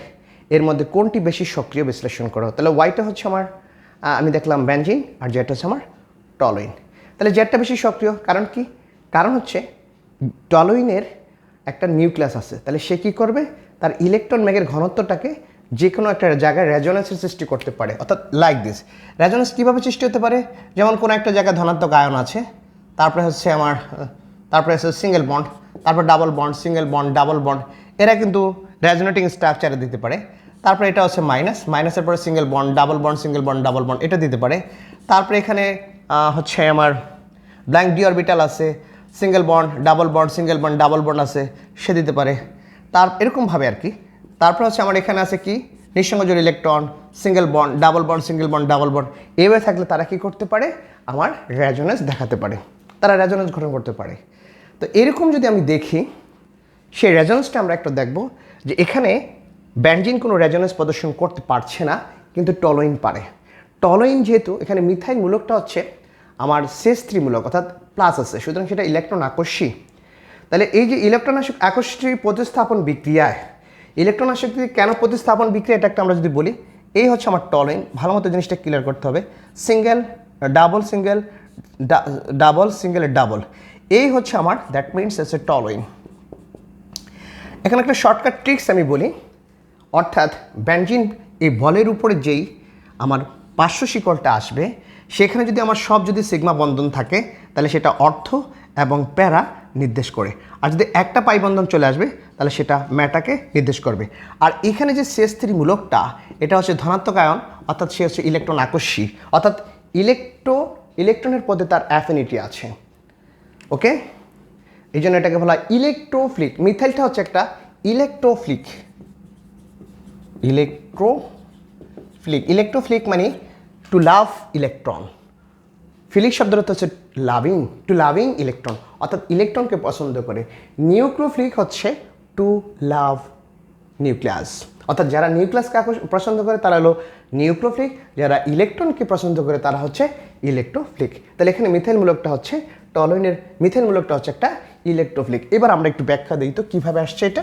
এর মধ্যে কোনটি বেশি সক্রিয় বিশ্লেষণ করো। তাহলে ওয়াইটা হচ্ছে আমার আমি দেখলাম বেনজিন, আর জেডটা হচ্ছে আমার টলুইন। তাহলে জেডটা বেশি সক্রিয়, কারণ কি? কারণ হচ্ছে টলুইনের একটা নিউক্লিয়াস আছে, তাহলে সে কী করবে, তার ইলেকট্রন ম্যাগের ঘনত্বটাকে যে কোনো একটা জায়গায় রেজোনেন্সের সৃষ্টি করতে পারে, অর্থাৎ লাইক দিস। রেজোনেন্স কীভাবে সৃষ্টি হতে পারে, যেমন কোনো একটা জায়গায় ধনাত্মক আয়ন আছে, তারপরে হচ্ছে সিঙ্গেল বন্ড, তারপর double bond, single bond, double bond, এরা কিন্তু রেজোনেটিং স্ট্রাকচারে দিতে পারে। তারপরে এটা হচ্ছে মাইনাসের পরে single bond, double bond, single bond, double bond, এটা দিতে পারে। তারপরে এখানে হচ্ছে আমার ব্ল্যাঙ্ক ডি অরবিটাল আছে, single bond, double bond, single bond, double bond আছে, সে দিতে পারে। এরকমভাবে আর কি। তারপর হচ্ছে আমার এখানে আছে কি নিঃসংযোজী electron, single bond, double bond, single bond, double bond, এইভাবে থাকলে তারা কি করতে পারে, আমার রেজোনেন্স দেখাতে পারে, তারা রেজোনেন্স গঠন করতে পারে। তো এরকম যদি আমি দেখি, সেই রেজোনেন্সটা আমরা একটা দেখব যে এখানে বেনজিন কোনো রেজোনেন্স প্রদর্শন করতে পারছে না, কিন্তু টলুইন পারে। টলুইন যেহেতু এখানে মিথাইল মূলকটা হচ্ছে আমার CH3 মূলক, অর্থাৎ প্লাস আছে, সুতরাং সেটা ইলেকট্রন আকর্ষী। তাহলে এই যে ইলেকট্রন আকর্ষী প্রতিস্থাপন বিক্রিয়ায়, ইলেকট্রন আসক্তি কেন প্রতিস্থাপন বিক্রিয়া, এটা একটা আমরা যদি বলি, এই হচ্ছে আমার টলুইন। ভালো মতো জিনিসটা ক্লিয়ার করতে হবে, single double, single double, single double, এই হচ্ছে আমার, দ্যাট মিনস হচ্ছে টলুইন। এখানে একটা শর্টকাট ট্রিক্স আমি বলি, অর্থাৎ বেনজিন এই বলের উপরে যেই আমার পার্শ্ব শিকলটা আসবে, সেখানে যদি আমার সব যদি সিগমা বন্ধন থাকে, তাহলে সেটা অর্থ এবং প্যারা নির্দেশ করে, আর যদি একটা পাই বন্ধন চলে আসবে তাহলে সেটা ম্যাটাকে নির্দেশ করবে। আর এখানে যে CH3 মূলকটা, এটা হচ্ছে ধনাত্মক আয়ন, অর্থাৎ সে হচ্ছে ইলেকট্রন আকর্ষী, অর্থাৎ ইলেকট্রনের পদে তার অ্যাফিনিটি আছে। ওকে, এই জন্য এটাকে বলা হয় ইলেকট্রোফিলিক। মিথাইলটা হচ্ছে একটা ইলেকট্রোফিলিক মানে টু লাভ ইলেকট্রন। ফিলিক শব্দের অর্থ হচ্ছে লাভিং, টু লাভিং ইলেকট্রন, অর্থাৎ ইলেকট্রনকে পছন্দ করে। নিউক্লিওফিলিক হচ্ছে টু লাভ নিউক্লিয়াস, অর্থাৎ যারা নিউক্লিয়াসকে পছন্দ করে তারা হলো নিউক্লিওফিলিক, যারা ইলেকট্রনকে পছন্দ করে তারা হচ্ছে ইলেকট্রোফিলিক। তাহলে এখানে মিথাইল মূলকটা হচ্ছে টলোইনের মিথাইল মূলকটা হচ্ছে একটা ইলেকট্রোফিলিক। এবার আমরা একটু ব্যাখ্যা দিই তো কীভাবে আসছে এটা,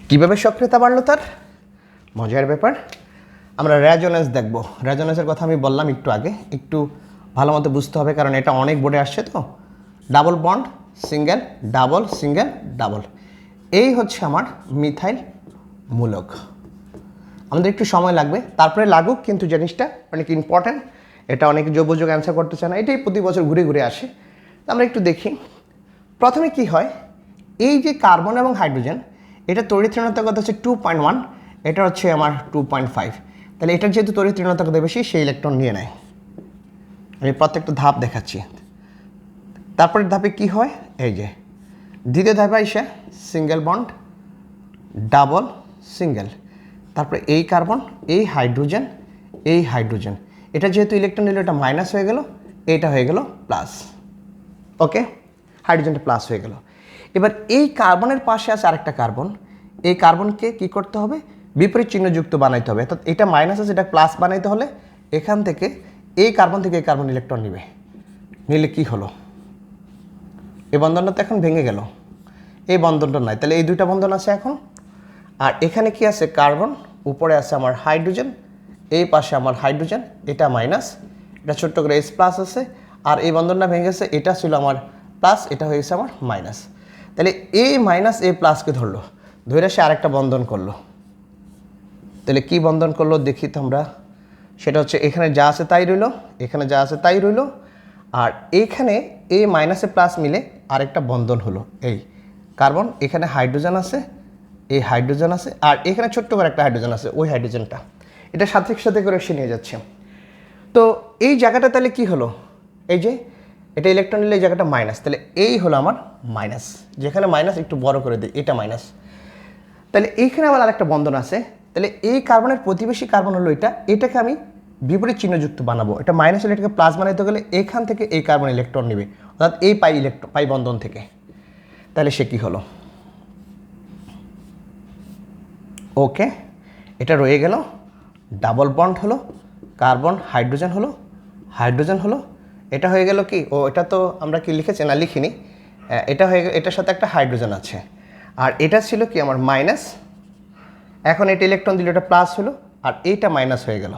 কীভাবে সক্রিয়তা বাড়লো তার, মজার ব্যাপার। আমরা রেজোনেন্স দেখব। রেজোনেন্সের কথা আমি বললাম একটু আগে, একটু ভালো মতো বুঝতে হবে কারণ এটা অনেক বোর্ডে আসছে তো। Double bond single, double single double, এই হচ্ছে আমার মিথাইল মূলক। আমাদের একটু সময় লাগবে, তারপরে লাগুক, কিন্তু জিনিসটা অনেক ইম্পর্ট্যান্ট। এটা অনেক যোগ অ্যান্সার করতে চায় না, এটাই প্রতি বছর ঘুরে ঘুরে আসে। তো আমরা একটু দেখি প্রথমে কি হয়। এই যে কার্বন এবং হাইড্রোজেন, এটা তড়িৎ ঋণাত্মকতা হচ্ছে 2.1, এটা হচ্ছে আমার 2.5। তাহলে এটার যেহেতু তড়িৎ ঋণাত্মকতা বেশি, সেই ইলেকট্রন নিয়ে নেয়। আমি প্রত্যেকটা ধাপ দেখাচ্ছি। তারপরের ধাপে কি হয়, এই যে দ্বিতীয় ধাপে এসে সিঙ্গেল বন্ড, ডাবল, সিঙ্গেল, তারপরে এই কার্বন, এই হাইড্রোজেন, এই হাইড্রোজেন, এটা যেহেতু ইলেকট্রন নিল এটা মাইনাস হয়ে গেল, এটা হয়ে গেল প্লাস। ওকে, হাইড্রোজেনটা প্লাস হয়ে গেল। এবার এই কার্বনের পাশে আছে আরেকটা কার্বন, এই কার্বনকে কি করতে হবে, বিপরীত চিহ্নযুক্ত বানাইতে হবে। অর্থাৎ এটা মাইনাস আছে, এটা প্লাস বানাইতে হলে এখান থেকে এই কার্বন থেকে এই কার্বন ইলেকট্রন নিবে, নিলে কি হলো, এই বন্ধনটা তো এখন ভেঙে গেল, এই বন্ধনটা নাই, তাহলে এই দুইটা বন্ধন আছে এখন। আর এখানে কি আছে, কার্বন, উপরে আছে আমার হাইড্রোজেন, এই পাশে আমার হাইড্রোজেন, এটা মাইনাস, এটা ছোট্ট করে এস প্লাস আছে, আর এই বন্ধনটা ভেঙে গেছে, এটা ছিল আমার প্লাস, এটা হয়ে গেছে আমার মাইনাস। তাহলে এ মাইনাস এ প্লাসকে ধরলো, ধরে সে আরেকটা বন্ধন করলো। তাহলে কি বন্ধন করলো দেখি তো আমরা, সেটা হচ্ছে এখানে যা আছে তাই রইল, এখানে যা আছে তাই রইল, আর এইখানে এ মাইনাসে প্লাস মিলে আরেকটা বন্ধন হলো। এই কার্বন, এখানে হাইড্রোজেন আছে, এই হাইড্রোজেন আছে, আর এখানে ছোট্ট করে একটা হাইড্রোজেন আছে, ওই হাইড্রোজেনটা এটা সাথে সাথে করে এসে নিয়ে যাচ্ছে। তো এই জায়গাটা তাহলে কি হলো, এই যে এটা ইলেকট্রন নিলে এই জায়গাটা মাইনাস, তাহলে এই হলো আমার মাইনাস, যেখানে মাইনাস একটু বড় করে দিই, এটা মাইনাস। তাহলে এইখানে আবার আরেকটা বন্ধন আছে, তাহলে এই কার্বনের প্রতিবেশী কার্বন হলো এটা, এটাকে আমি বিপরীত চিহ্নযুক্ত বানাবো। এটা মাইনাস হলে এটাকে প্লাস বানাইতে গেলে এখান থেকে এই কার্বন ইলেকট্রন নেবে, অর্থাৎ এই পাই বন্ধন থেকে। তাহলে সে কি হলো, ওকে, এটা রয়ে গেল, ডাবল বন্ড হলো, কার্বন হাইড্রোজেন হলো, হাইড্রোজেন হলো, এটা হয়ে গেল কি, ও এটা তো আমরা কি লিখেছি না, লিখিনি, এটা হয়ে গেল, এটার সাথে একটা হাইড্রোজেন আছে, আর এটা ছিল কি আমার মাইনাস, এখন এটা ইলেকট্রন দিল, এটা প্লাস হলো, আর এইটা মাইনাস হয়ে গেল।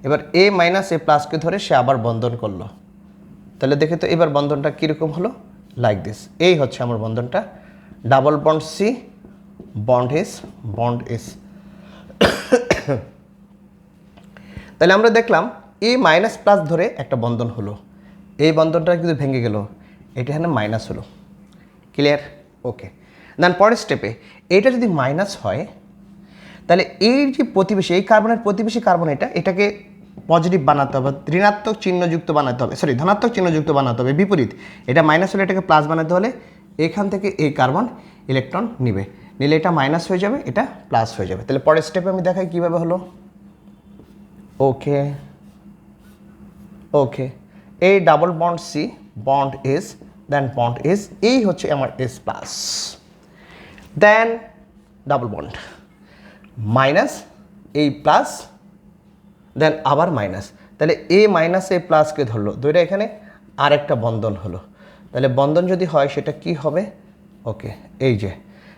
এবার এ মাইনাস এ প্লাসকে ধরে সে আবার বন্ধন করলো, তাহলে দেখে তো এবার বন্ধনটা কীরকম হলো, লাইক দিস। এই হচ্ছে আমার বন্ধনটা, double bond C, bond S, bond S. তাহলে আমরা দেখলাম এ মাইনাস প্লাস ধরে একটা বন্ধন হলো, এই বন্ধনটা কিন্তু ভেঙে গেল, এটা এখানে মাইনাস হলো। ক্লিয়ার, ওকে। দেন পরের স্টেপে এটা যদি মাইনাস হয়, তাহলে এই যে প্রতিবেশী, এই কার্বনের প্রতিবেশী কার্বন, এটাকে পজিটিভ বানাতে হবে, ঋণাত্মক চিহ্নযুক্ত বানাতে হবে, ধনাত্মক চিহ্নযুক্ত বানাতে হবে, বিপরীত। এটা মাইনাস হলে এটাকে প্লাস বানাতে হলে এখান থেকে এই কার্বন ইলেকট্রন নিবে, নিলে এটা মাইনাস হয়ে যাবে, এটা প্লাস হয়ে যাবে। তাহলে পরের স্টেপে আমি দেখাই কীভাবে হলো। ওকে, ওকে, এই double bond C, bond S, then bond S, এই হচ্ছে আমার S plus, then double bond minus, এই প্লাস, দেন আবার মাইনাস। তাহলে এ মাইনাস এ প্লাসকে ধরলো, ধরে এখানে আরেকটা বন্ধন হলো। তাহলে বন্ধন যদি হয় সেটা কি হবে, ওকে, এই যে,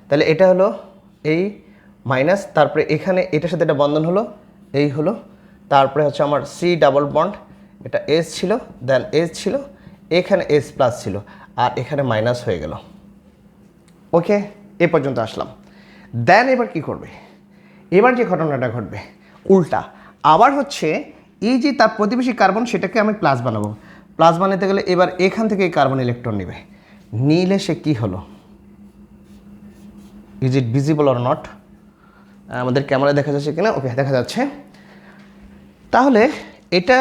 তাহলে এটা হলো এই মাইনাস, তারপরে এখানে এটার সাথে একটা বন্ধন হলো, এই হলো, তারপরে হচ্ছে আমার সি ডাবল বন্ড, এটা এস ছিল, দেন এস ছিল, এখানে এস প্লাস ছিল, আর এখানে মাইনাস হয়ে গেল। ওকে, এ পর্যন্ত আসলাম। দেন এবার কি করবে, এবার যে ঘটনাটা ঘটবে উল্টা, আবার হচ্ছে এই যে তার প্রতিবেশী কার্বন, সেটাকে আমি প্লাস বানাবো, প্লাস বানাতে গেলে এবার এখান থেকে এই কার্বন ইলেকট্রন নেবে, নিলে সে কি হলো, is it visible or not, আমাদের ক্যামেরায় দেখা যাচ্ছে কিনা, ওকে দেখা যাচ্ছে। তাহলে এটা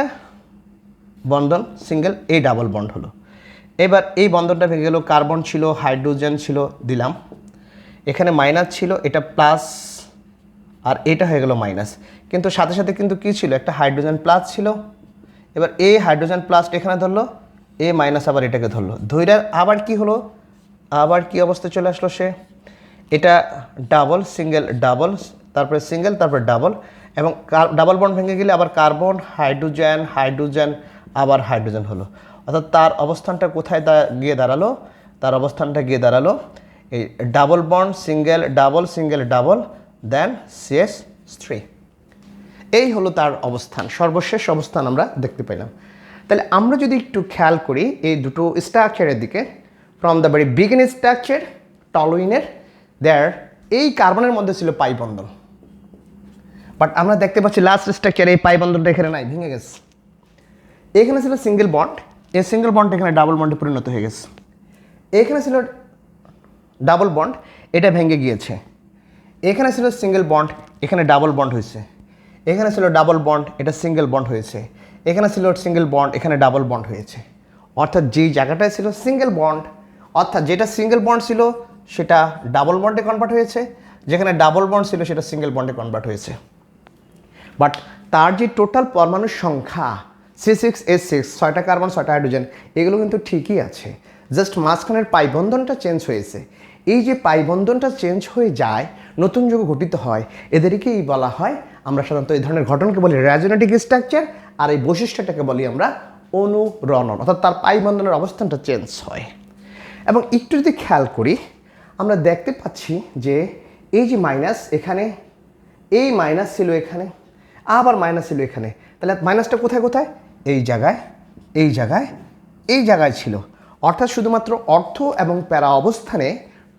বন্ধন সিঙ্গেল, এই ডাবল বন্ড হলো। এবার এই বন্ধনটা ভেঙে গেল, কার্বন ছিল, হাইড্রোজেন ছিল, দিলাম, এখানে মাইনাস ছিল, এটা প্লাস, আর এটা হয়ে গেল মাইনাস, কিন্তু সাথে সাথে কিন্তু কী ছিল, একটা হাইড্রোজেন প্লাস ছিল। এবার এ হাইড্রোজেন প্লাসটা এখানে ধরলো, এ মাইনাস আবার এটাকে ধরলো, ধৈরার আবার কি হলো, আবার কি অবস্থায় চলে আসলো সে, এটা ডাবল সিঙ্গেল ডাবল, তারপরে সিঙ্গেল, তারপরে ডাবল, এবং ডাবল বন্ড ভেঙে গেলে আবার কার্বন হাইড্রোজেন হাইড্রোজেন আবার হাইড্রোজেন হলো। অর্থাৎ তার অবস্থানটা কোথায় গিয়ে দাঁড়ালো, তার অবস্থানটা গিয়ে দাঁড়ালো এই ডাবল বন্ড সিঙ্গেল ডাবল দেন CH3। এই হলো তার অবস্থান, সর্বশেষ অবস্থান আমরা দেখতে পেলাম। তাহলে আমরা যদি একটু খেয়াল করি এই দুটো স্ট্রাকচারের দিকে, from the very beginning structure টলুইনের দেয়ার এই কার্বনের মধ্যে ছিল পাই বন্ধন, বাট আমরা দেখতে পাচ্ছি লাস্ট স্ট্রাকচারে এই পাই বন্ধনটা এখানে নাই, ভেঙে গেছে। এখানে ছিল সিঙ্গেল বন্ড, এই সিঙ্গেল বন্ড এখানে ডাবল বন্ডে পরিণত হয়ে গেছে। এখানে ছিল ডাবল বন্ড, এটা ভেঙে গিয়েছে। এখানে ছিল সিঙ্গেল বন্ড, এখানে ডাবল বন্ড হয়েছে। এখানে ছিল ডাবল বন্ড, এটা সিঙ্গেল বন্ড হয়েছে। এখানে ছিল সিঙ্গেল বন্ড, এখানে ডাবল বন্ড হয়েছে। অর্থাৎ যেই জায়গাটায় ছিল সিঙ্গেল বন্ড, অর্থাৎ যেটা সিঙ্গেল বন্ড ছিল সেটা ডাবল বন্ডে কনভার্ট হয়েছে, যেখানে ডাবল বন্ড ছিল সেটা সিঙ্গেল বন্ডে কনভার্ট হয়েছে। বাট তার যে টোটাল পরমাণুর সংখ্যা C6H6, 6টা কার্বন 6টা হাইড্রোজেন, এগুলো কিন্তু ঠিকই আছে, জাস্ট মাঝখানের পাই বন্ধনটা চেঞ্জ হয়েছে। এই যে পাই বন্ধনটা চেঞ্জ হয়ে যায়, নতুন যুগ গঠিত হয়, এদেরকেই বলা হয়, আমরা সাধারণত এই ধরনের ঘটনাকে বলি রেজোনেটিক স্ট্রাকচার, আর এই বৈশিষ্ট্যটাকে বলি আমরা অনুরণন, অর্থাৎ তার পাই বন্ধনের অবস্থানটা চেঞ্জ হয়। এবং একটু যদি খেয়াল করি আমরা দেখতে পাচ্ছি যে এই যে মাইনাস এখানে, এই মাইনাস ছিল এখানে, আবার মাইনাস ছিল এখানে, তাহলে মাইনাসটা কোথায় কোথায়, এই জায়গায়, এই জায়গায়, এই জায়গায় ছিল। অর্থাৎ শুধুমাত্র অর্থ এবং প্যারা অবস্থানে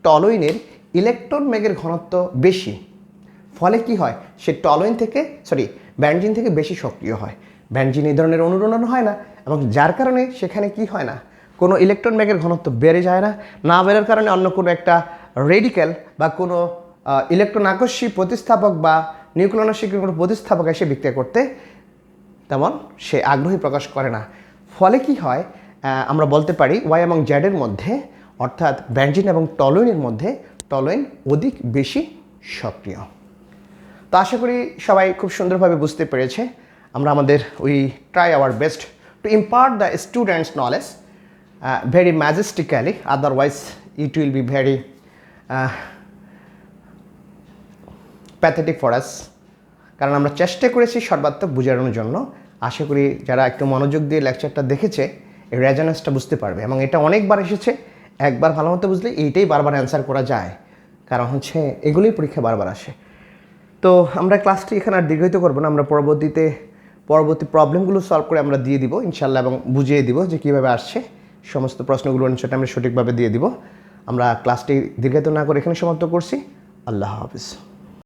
টলুইনের ইলেকট্রন বেগের ঘনত্ব বেশি, ফলে কি হয়, সে টলুইন থেকে বেনজিন থেকে বেশি সক্রিয় হয়। বেনজিন এই ধরনের অনুরণন হয় না, এবং যার কারণে সেখানে কি হয় না, কোনো ইলেকট্রন বেগের ঘনত্ব বেড়ে যায় না, না বেড়ার কারণে অন্য কোনো একটা রেডিক্যাল বা কোনো ইলেকট্রন আকর্ষী প্রতিস্থাপক বা নিউক্লিয়নাশিকের কোনো প্রতিস্থাপক এসে বিক্রিয়া করতে তেমন সে আগ্রহী প্রকাশ করে না। ফলে কি হয়, আমরা বলতে পারি ওয়াই এবং জেডের মধ্যে, অর্থাৎ বেনজিন এবং টলুইনের মধ্যে টলুইন অধিক বেশি সক্রিয়। তো আশা করি সবাই খুব সুন্দরভাবে বুঝতে পেরেছে। আমরা আমাদের we try our best to impart the students knowledge very majestically, otherwise it will be very pathetic for us. কারণ আমরা চেষ্টা করেছি সর্বাত্মক বোঝানোর জন্য। আশা করি যারা একটু মনোযোগ দিয়ে লেকচারটা দেখেছে এই রেজোনেন্সটা বুঝতে পারবে, এবং এটা অনেকবার এসেছে, একবার ভালো মতো বুঝলে এইটাই বারবার অ্যান্সার করা যায়, কারণ হচ্ছে এগুলোই পরীক্ষা বারবার আসে। তো আমরা ক্লাসটি এখানে আর দীর্ঘায়িত করবো না, আমরা পরবর্তী প্রবলেমগুলো সলভ করে আমরা দিয়ে দিব ইনশাল্লাহ, এবং বুঝিয়ে দিব যে কীভাবে আসছে, সমস্ত প্রশ্নগুলো সেটা আমরা সঠিকভাবে দিয়ে দিব। আমরা ক্লাসটি দীর্ঘায়িত না করে এখানে সমাপ্ত করছি। আল্লাহ হাফিজ।